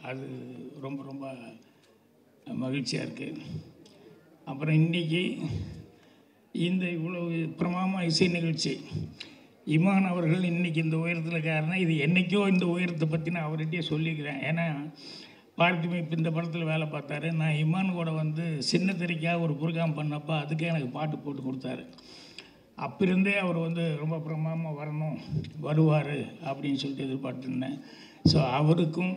அது ரொம்ப ரொம்ப மகிழ்ச்சியாக இருக்குது. அப்புறம் இன்றைக்கி இந்த இவ்வளவு பிரமாமா இசை நிகழ்ச்சி, இமான் அவர்கள் இன்றைக்கி இந்த உயரத்தில் காரணம், இது என்றைக்கோ இந்த உயரத்தை பற்றி நான் அவர்கிட்டயே சொல்லிக்கிறேன். ஏன்னா பார்த்திபன் இப்போ இந்த படத்தில் வேலை பார்த்தாரு. நான் இமான் கூட வந்து சின்ன திரைக்காக ஒரு ப்ரோக்ராம் பண்ணப்போ அதுக்கே எனக்கு பாட்டு போட்டு கொடுத்தாரு. அப்பிருந்தே அவர் வந்து ரொம்ப பிரமாதமாக வரணும், வருவார் அப்படின்னு சொல்லிட்டு எதிர்பார்த்துருந்தேன். ஸோ அவருக்கும்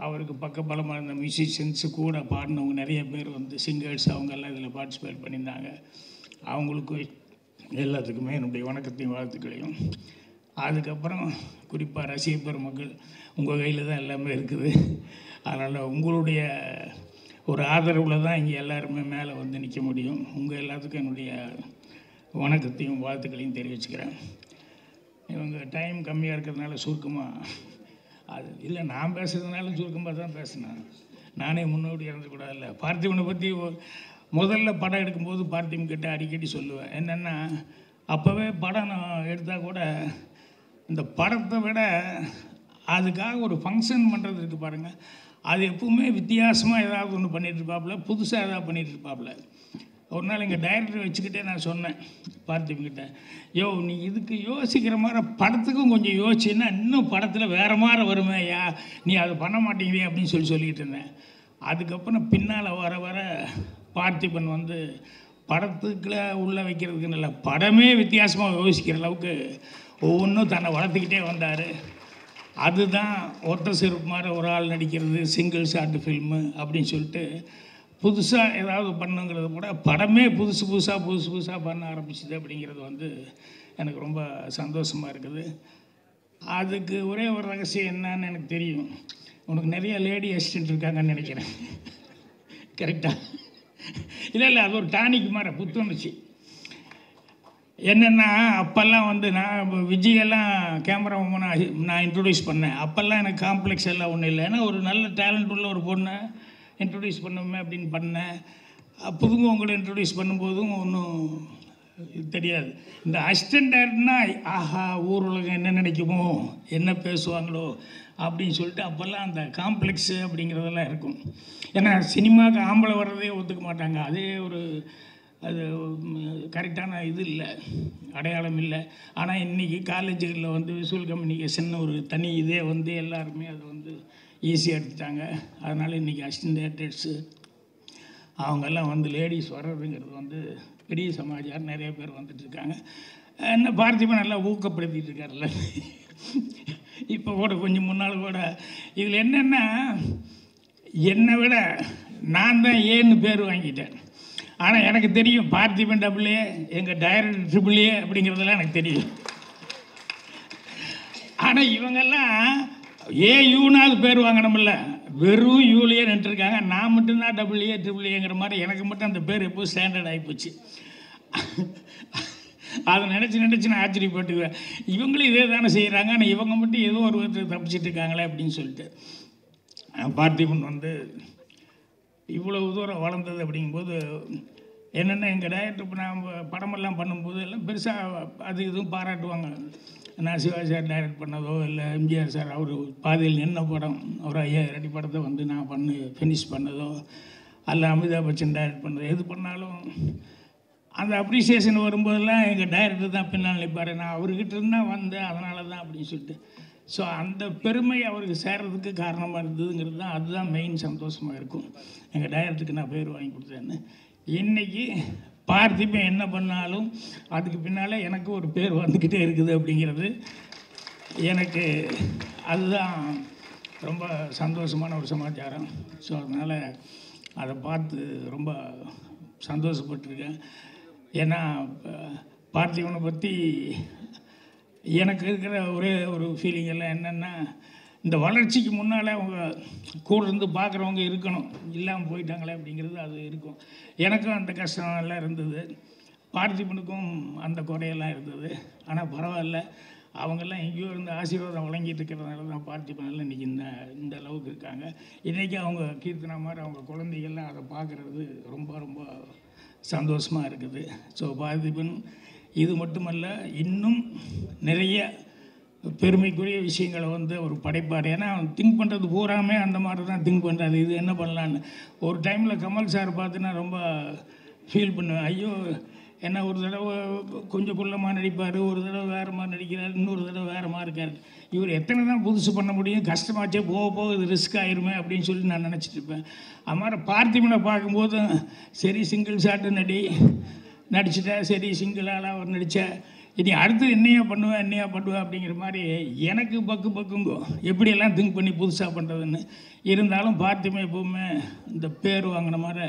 அவருக்கு பக்கபலமாக இருந்த மியூசிஷியன்ஸு கூட பாடினவங்க நிறைய பேர் வந்து சிங்கர்ஸ் அவங்கெல்லாம் இதில் பார்ட்டிசிபேட் பண்ணியிருந்தாங்க. அவங்களுக்கு எல்லாத்துக்குமே என்னுடைய வணக்கத்தையும் வாழ்த்துக்களையும். அதுக்கப்புறம் குறிப்பாக ரசிக பெருமக்கள், உங்கள் கையில் தான் எல்லாமே இருக்குது. அதனால் உங்களுடைய ஒரு ஆதரவில் தான் இங்கே எல்லாருமே மேலே வந்து நிற்க முடியும். உங்கள் எல்லாத்துக்கும் என்னுடைய வணக்கத்தையும் வாழ்த்துக்களையும் தெரிவிச்சுக்கிறேன். இவங்க டைம் கம்மியாக இருக்கிறதுனால சுருக்கமாக அது இல்லை, நான் பேசுகிறதுனால சுருக்கமாக தான் பேசினேன். நானே முன்னோடி இறந்துக்கூடாதுல்ல. பார்த்திபனை பற்றி முதல்ல படம் எடுக்கும்போது பார்த்திபன் கிட்ட அடிக்கடி சொல்லுவேன். என்னென்னா, அப்போவே படம் நான் எடுத்தால் கூட இந்த படத்தை விட அதுக்காக ஒரு ஃபங்க்ஷன் பண்ணுறது இருக்குது பாருங்கள், அது எப்பவுமே வித்தியாசமாக ஏதாவது ஒன்று பண்ணிகிட்ருப்பாப்புல, புதுசாக ஏதாவது பண்ணிகிட்ருப்பாப்புல. ஒரு நாள் எங்கள் டைரக்டர் வச்சுக்கிட்டே நான் சொன்னேன் பார்த்திபன்கிட்ட, யோ நீ இதுக்கு யோசிக்கிற மாதிரி படத்துக்கும் கொஞ்சம் யோசிச்சுன்னா இன்னும் படத்தில் வேறு மாதிரி வருமே, நீ அதை பண்ண மாட்டேங்கிறே அப்படின்னு சொல்லிக்கிட்டு இருந்தேன். அதுக்கப்புறம் பின்னால் வர வர பார்த்திபன் வந்து படத்துக்குள்ள உள்ளே வைக்கிறதுக்கு நல்ல படமே வித்தியாசமாக யோசிக்கிற அளவுக்கு ஒவ்வொன்றும் தன்னை வளர்த்துக்கிட்டே வந்தார். அதுதான் ஒத்த செருப்பு மாதிரி ஒரு ஆள் நடிக்கிறது, சிங்கிள் ஷார்ட் ஃபில்மு அப்படின்னு சொல்லிட்டு புதுசாக ஏதாவது பண்ணுங்கிறது கூட படமே புதுசு புதுசாக பண்ண ஆரம்பிச்சிது. அப்படிங்கிறது வந்து எனக்கு ரொம்ப சந்தோஷமாக இருக்குது. அதுக்கு ஒரே ஒரு ரகசியம் என்னன்னு எனக்கு தெரியும். உனக்கு நிறைய லேடி அசிஸ்டன்ட் இருக்காங்கன்னு நினைக்கிறேன். கரெக்டாக? இல்லை அது ஒரு டானிக் மாதிரி புத்துணர்ச்சி. என்னென்னா, அப்போல்லாம் வந்து நான் விஜயெல்லாம் கேமரா நான் இன்ட்ரடியூஸ் பண்ணேன். அப்போல்லாம் எனக்கு காம்ப்ளெக்ஸ் எல்லாம் ஒன்றும் இல்லை. ஏன்னா ஒரு நல்ல டேலண்ட் உள்ள ஒரு பொண்ணை இன்ட்ரடியூஸ் பண்ணுமே அப்படின்னு பண்ணேன். புதுங்க உங்களை இன்ட்ரடியூஸ் பண்ணும்போதும் ஒன்றும் தெரியாது. இந்த அசிஸ்டன்ட் டைரக்டர்னா ஆஹா ஊர் உலகம் என்ன நினைக்குமோ, என்ன பேசுவாங்களோ அப்படின்னு சொல்லிட்டு அப்போல்லாம் அந்த காம்ப்ளெக்ஸு அப்படிங்கிறதெல்லாம் இருக்கும். ஏன்னா சினிமாவுக்கு ஆம்பளை வர்றதே ஒத்துக்க மாட்டாங்க. அதே ஒரு அது கரெக்டான இது இல்லை, அடையாளம் இல்லை. ஆனால் இன்றைக்கி காலேஜுகளில் வந்து விசுவல் கம்யூனிகேஷன் ஒரு தனி இதே வந்து எல்லாருமே அது வந்து ஈஸியாக எடுத்துட்டாங்க. அதனால் இன்றைக்கி அசிஸ்டன்ட் டைரக்டர்ஸு அவங்கெல்லாம் வந்து லேடிஸ் வர்றதுங்கிறது வந்து பெரிய சமாச்சாரம். நிறைய பேர் வந்துட்டுருக்காங்க. என்ன பார்த்திபன் நல்லா ஊக்கப்படுத்திகிட்டு இருக்காருல்ல. இப்போ கூட கொஞ்சம் முன்னால் கூட இதில் என்னென்னா, என்னை விட நான் தான் ஏன்னு பேர் வாங்கிட்டேன். ஆனால் எனக்கு தெரியும் பார்த்திபன் டபுள்ஏ, எங்கள் டைரக்டர் ட்ரிபிள்ஏ அப்படிங்கிறதெல்லாம் எனக்கு தெரியும். ஆனால் இவங்கெல்லாம் யூனாவது பேர் வாங்கணுமில்ல, வெறும் யூலியே நின்றுருக்காங்க. நான் மட்டும்தான் டபுள்ஏ ட்ரிபிள்ஏங்கிற மாதிரி எனக்கு மட்டும் அந்த பேர் எப்போ ஸ்டாண்டர்ட் ஆகிப்போச்சு. அதை நினச்சி நான் ஆச்சரியப்பட்டுக்குவேன். இவங்களும் இதே தானே செய்கிறாங்க, ஆனால் இவங்க மட்டும் ஏதோ ஒரு விதத்தில் தப்பிச்சிட்டு இருக்காங்களே அப்படின்னு சொல்லிட்டு. பார்த்திபன் வந்து இவ்வளவு தூரம் வளர்ந்தது அப்படிங்கும்போது என்னென்னா, எங்கள் டைரக்டர் இப்போ நான் படமெல்லாம் பண்ணும்போது எல்லாம் பெருசாக அது இதுவும் பாராட்டுவாங்க. நான் சிவாஜி சார் டைரக்ட் பண்ணதோ இல்லை எம்ஜிஆர் சார் அவர் பாதையில் நின்ன படம் ஒரு 5000 அடி படத்தை வந்து நான் ஃபினிஷ் பண்ணதோ அல்ல அமிதாப் பச்சன் டைரக்ட் பண்ணதோ எது பண்ணாலும் அந்த அப்ரிசியேஷன் வரும்போதெல்லாம் எங்கள் டைரக்டர் தான் பின்னால் நிற்பார். நான் அவர்கிட்ட இருந்தால் வந்தேன், அதனால தான் அப்படின்னு சொல்லிட்டு. ஸோ அந்த பெருமை அவருக்கு சேர்றதுக்கு காரணமாக இருந்ததுங்கிறது தான், அதுதான் மெயின் சந்தோஷமாக இருக்கும். எங்கள் டைரக்டருக்கு நான் பேர் வாங்கி கொடுத்தேன்னு. இன்றைக்கி பார்த்திபன் என்ன பண்ணாலும் அதுக்கு பின்னால் எனக்கு ஒரு பேர் வந்துக்கிட்டே இருக்குது அப்படிங்கிறது எனக்கு அதுதான் ரொம்ப சந்தோஷமான ஒரு சமாச்சாரம். ஸோ அதனால் அதை பார்த்து ரொம்ப சந்தோஷப்பட்டிருக்கேன். ஏன்னா பார்த்திபனை பற்றி எனக்கு இருக்கிற ஒரே ஒரு ஃபீலிங் எல்லாம் என்னென்னா, இந்த வளர்ச்சிக்கு முன்னால் அவங்க கூட இருந்து பார்க்குறவங்க இருக்கணும், இல்லாமல் போயிட்டாங்களே அப்படிங்கிறது அது இருக்கும். எனக்கும் அந்த கஷ்டம் எல்லாம் இருந்தது, பார்த்திபனுக்கும் அந்த குறையெல்லாம் இருந்தது. ஆனால் பரவாயில்ல, அவங்கெல்லாம் எங்கேயோ இருந்து ஆசீர்வாதம் வழங்கிட்டு இருக்கிறதுனால தான் பார்த்திபனெல்லாம் இன்றைக்கி இந்த அளவுக்கு இருக்காங்க. இன்றைக்கி அவங்க கீர்த்தனா மாதிரி அவங்க குழந்தைகள்லாம் அதை பார்க்குறது ரொம்ப ரொம்ப சந்தோஷமாக இருக்குது. ஸோ பார்த்திபன் இது மட்டுமல்ல, இன்னும் நிறைய பெருமைக்குரிய விஷயங்களை வந்து அவர் படைப்பார். ஏன்னா அவன் திங்க் பண்ணுறது பூராமே அந்த மாதிரி தான் திங்க் பண்ணுறாரு, இது என்ன பண்ணலான்னு. ஒரு டைமில் கமல் சார் பார்த்து நான் ரொம்ப ஃபீல் பண்ணுவேன். ஐயோ என்ன ஒரு தடவை கொஞ்சம் குள்ளமாக நடிப்பார், ஒரு தடவை வேறு மாதிரி நடிக்கிறார், இன்னொரு தடவை வேறு மாதிரி இருக்கார். இவர் எத்தனை தான் புதுசு பண்ண முடியும், கஷ்டமாச்சே, போக போக இது ரிஸ்க் ஆயிருமே அப்படின்னு சொல்லி நான் நினச்சிட்டு இருப்பேன். அது மாதிரி பார்த்திபனை பார்க்கும்போது சரி சிங்கிள் ஷாட்டு நடிச்சிட்டேன், சரி சிங்கிளால் அவர் நடித்த இனி அடுத்து என்னையா பண்ணுவேன் அப்படிங்கிற மாதிரி எனக்கு பக்குங்கோ எப்படியெல்லாம் திங்க் பண்ணி புதுசாக பண்ணுறதுன்னு. இருந்தாலும் பார்த்திபன் எப்போவுமே இந்த பேர் வாங்கின மாதிரி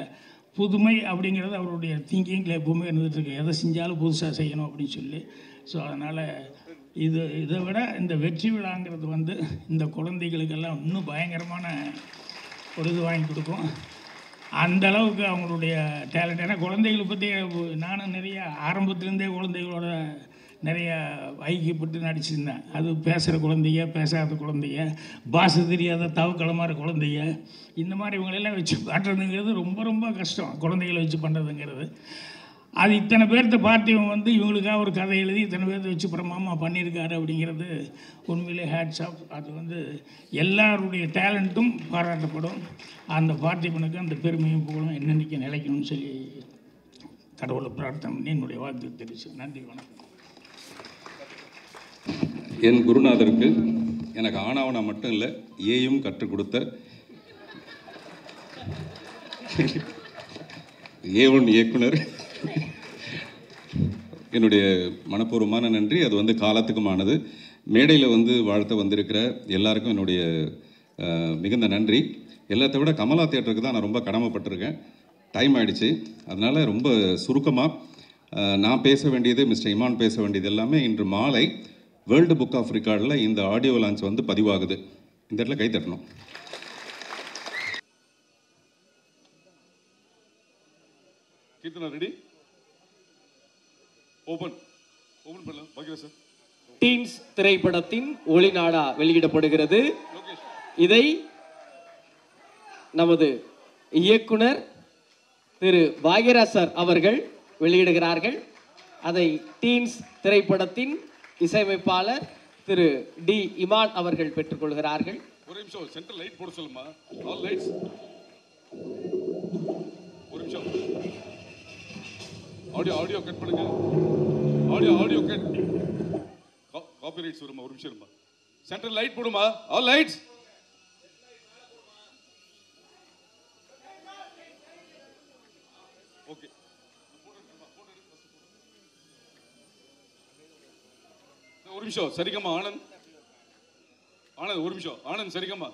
புதுமை அப்படிங்கிறது அவருடைய திங்கிங்கில் எப்போவுமே இருந்துகிட்ருக்கு. எதை செஞ்சாலும் புதுசாக செய்யணும் அப்படின்னு சொல்லி. ஸோ அதனால் இதை விட இந்த வெற்றி விழாங்கிறது வந்து இந்த குழந்தைகளுக்கெல்லாம் இன்னும் பயங்கரமான ஒரு இது வாங்கி கொடுக்கும். அந்த அளவுக்கு அவங்களுடைய டேலண்ட். ஏன்னா குழந்தைகளை பற்றி நானும் நிறைய ஆரம்பத்துலேருந்தே குழந்தைகளோட நிறைய ஐக்கியப்பட்டு நடிச்சிருந்தேன். அது பேசுகிற குழந்தைங்க, பேசாத குழந்தைங்க, பாஷை தெரியாத தவக்களமான குழந்தைங்க, இந்த மாதிரி இவங்களெல்லாம் வச்சு காட்டுறதுங்கிறது ரொம்ப ரொம்ப கஷ்டம். குழந்தைகளை வச்சு பண்ணுறதுங்கிறது அது இத்தனை பேர்த்த பார்த்து இவங்க வந்து இவங்களுக்காக ஒரு கதை எழுதி இத்தனை பேர்த்த வச்சு பிரமாமா பண்ணியிருக்காரு அப்படிங்கிறது உண்மையிலே ஹேட்ஸ் ஆஃப். அது வந்து எல்லாருடைய டேலண்ட்டும் பாராட்டப்படும். அந்த பார்த்திபனுக்கு அந்த பெருமையும் புகழும் என்னென்னைக்கு நிலைக்கணும்னு சொல்லி கடவுளை பிரார்த்தனை பண்ணி என்னுடைய வாழ்த்து தெரிவிச்சு. நன்றி, வணக்கம். என் குருநாதருக்கு எனக்கு ஆனாவனா மட்டும் இல்லை ஏயும் கற்றுக் கொடுத்த A1 இயக்குனர் என்னுடைய மனப்பூர்வமான நன்றி. அது வந்து காலத்துக்குமானது. மேடையில் வந்து வாழ்த்த வந்திருக்கிற எல்லாருக்கும் என்னுடைய மிகுந்த நன்றி. எல்லாத்தை விட கமலா தியேட்டருக்கு தான் நான் ரொம்ப கடமைப்பட்டிருக்கேன். டைம் ஆகிடுச்சு, அதனால் ரொம்ப சுருக்கமாக நான் பேச வேண்டியது, மிஸ்டர் இமான் பேச வேண்டியது எல்லாமே இன்று மாலை வேர்ல்டு புக் ஆஃப் ரெக்கார்டில் இந்த ஆடியோ லான்ச் வந்து பதிவாகுது. இந்த இடத்துல கை தட்டணும். கீர்த்தனா ரெடி? ஓபன் பண்ணலாம். பாக்கியா சார். டீன்ஸ் திரைப்படத்தின் ஒளிநாடா வெளியிடப்படுகிறது. இதை நமது இயக்குனர் திரு பாக்யராஜ் சார் அவர்கள் வெளியிடுகிறார்கள். அதை டீன்ஸ் திரைப்படத்தின் இசையமைப்பாளர் திரு டி இமான் அவர்கள் பெற்றுக்கொள்கிறார்கள். ஒரு நிமிஷம், சென்டர் லைட் போட சொல்லுமா. All lights. ஒரு நிமிஷம். ஆடியோ கட் பண்ணுங்க. Audio cut. காப்பிரைட்ஸ் வருமா? ஒரு நிமிஷம் இருமா. சென்டர் லைட் போடுமா. All lights. ஓகே. ஒரு நிமிஷம் சரிகம்மா. ஆனந்த் ஒரு நிமிஷம். ஆனந்த் சரிகம்மா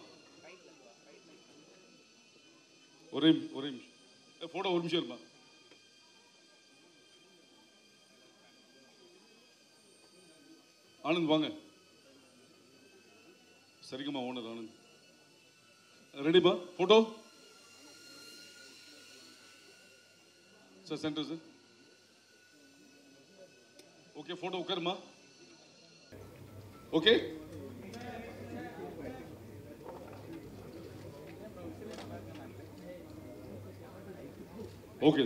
ஒரே நிமிஷம். போட்டோ ஒரு நிமிஷம் இருமா. ஆனந்த் வாங்க. சரிகம்மா ஓனர் ஆனந்த் ரெடிமா? Photo sir. Centre sir. Okay, photo உட்காருமா. Okay, okay.